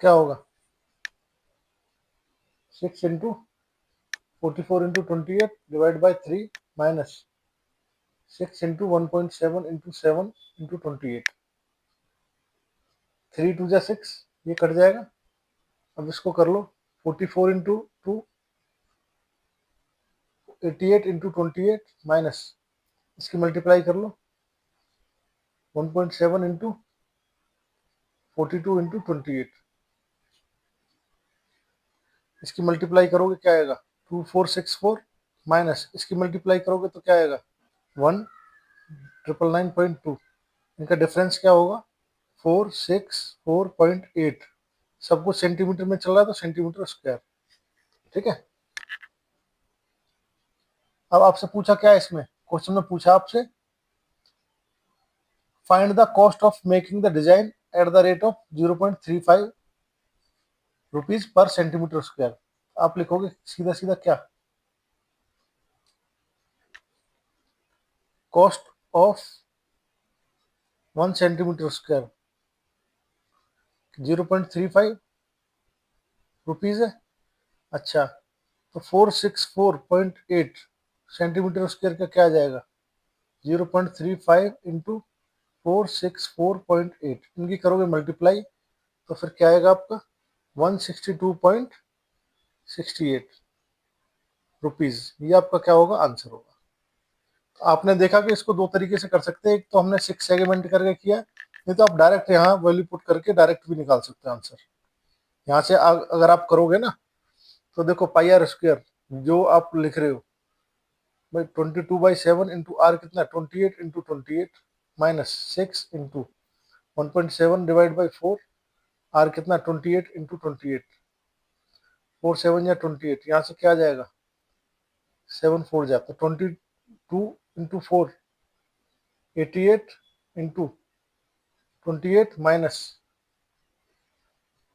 क्या होगा? 6 into 44 into 28 divide by 3 minus 6 into 1.7 into 7 into 28, 3 2 जा 6, ये कट जाएगा। अब इसको कर लो, 44 इंटू 2, 88 इंटू 28 माइनस इसकी मल्टीप्लाई कर लो, 1.7 इंटू 42 इंटू 28, इसकी मल्टीप्लाई करोगे क्या आएगा? 2464 माइनस इसकी मल्टीप्लाई करोगे तो क्या आएगा? 1999.2, इनका डिफरेंस क्या होगा? 464.8। सब कुछ सेंटीमीटर में चल रहा है तो सेंटीमीटर स्क्वायर। ठीक है। अब आपसे पूछा क्या है इसमें क्वेश्चन में? पूछा आपसे find the cost of making the design at the rate of 0.35 rupees per centimetre square. आप लिखोगे सीधा सीधा क्या? Cost of 1 centimetre square 0.35 rupees है। अच्छा, तो 464.8 सेंटीमीटर स्क्वायर का क्या आ जाएगा? 0.35 इंटू 464.8, इनकी करोगे मल्टीप्लाई तो फिर क्या आएगा आपका? 162.68 रुपीज। ये आपका क्या होगा? आंसर होगा। तो आपने देखा कि इसको दो तरीके से कर सकते हैं। एक तो हमने 6 सेगमेंट करके किया, नहीं तो आप डायरेक्ट यहाँ वैल्यू पुट करके डायरेक्ट भी निकाल सकते हैं आंसर। यहाँ से अगर आप करोगे ना तो देखो पाई आर स्क्वायर जो आप लिख रहे हो भाई 22/7 इंटू आर कितना? 28 into 28 minus 6 into 1.7 divide by 4, r कितना? 28 इंटू 28, 4 7 या 28, यहाँ से क्या आ जाएगा? 7 4 जाता है 22 इंटू 4, 88 इंटू 28 माइनस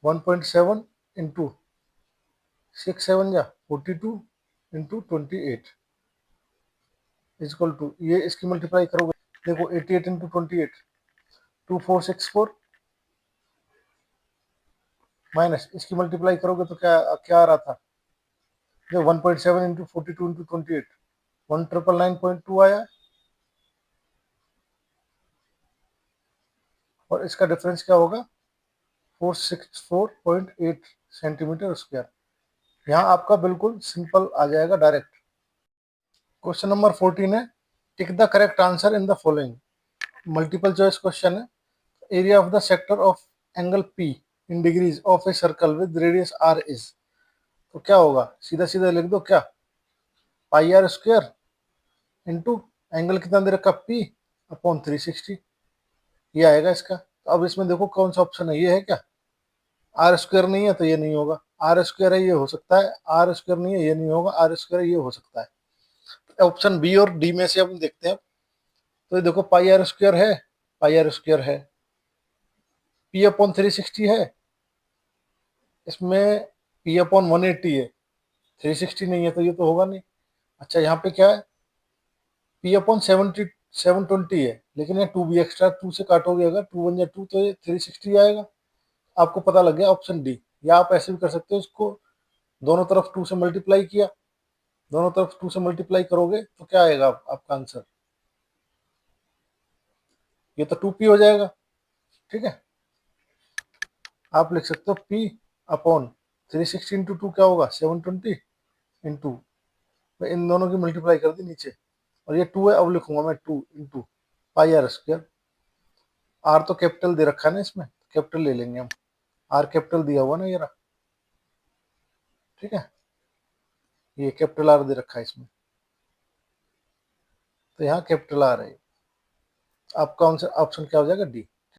1.7 इंटू 6 7 जा 42 इंटू 28 इजक्वल टू, ये इसकी मल्टीप्लाई करोगे देखो 88 इंटू 28 2464 माइनस इसकी मल्टीप्लाई करोगे तो क्या क्या आ रहा था? जो 1.7 इंटू 42 इंटू 28 1999.2 आया, और इसका डिफरेंस क्या होगा? 464.8 सेंटीमीटर स्क्वायर। यहाँ आपका बिल्कुल सिंपल आ जाएगा डायरेक्ट। क्वेश्चन नंबर 14 है, tick the correct answer in the following. Multiple choice question है। Area of the sector of angle p in degrees of a circle with radius r is. तो क्या होगा? सीधा सीधा लिख दो क्या? Pi r square into angle कितना दे रखा? पी अपॉन 360, ये आएगा इसका। तो अब इसमें देखो कौन सा ऑप्शन है, ये है क्या? आर स्क्वायर नहीं है तो ये नहीं होगा, आर स्क्वायर है ये हो सकता है, आर स्क्वायर नहीं है ये नहीं होगा, आर स्क्वायर है ये हो सकता है। ऑप्शन बी और डी में से हम देखते हैं। तो ये देखो पाई आर स्क्वायर है, पाई आर स्क्वायर है, पी अपॉन 360 है, इसमें पी अपॉन 180 है, 360 नहीं है तो ये तो होगा नहीं। अच्छा, यहाँ पे क्या है? पी अपॉन 720 है, लेकिन ये 2 भी एक्स्ट्रा, 2 से काटोगे अगर 2 1 या 2 तो ये 360 आएगा। आपको पता लग गया ऑप्शन डी। या आप ऐसे भी कर सकते हो, इसको दोनों तरफ 2 से मल्टीप्लाई किया, दोनों तरफ 2 से मल्टीप्लाई करोगे तो क्या आएगा आपका आंसर? ये तो 2p हो जाएगा। ठीक है, आप लिख सकते हो p अपॉन 360 इंटू 2 क्या होगा? 720 इंटू, इन दोनों की मल्टीप्लाई कर दी नीचे, और ये 2 है, अब लिखूंगा मैं 2 into pi r square. R तो कैपिटल दे रखा है ना इसमें, कैपिटल ले लेंगे हम, आर कैपिटल दिया हुआ ना ये रहा, ठीक है, ये कैपिटल आर दे रखा है इसमें, तो यहाँ कैपिटल आर है। आपका ऑप्शन क्या हो जाएगा, डी।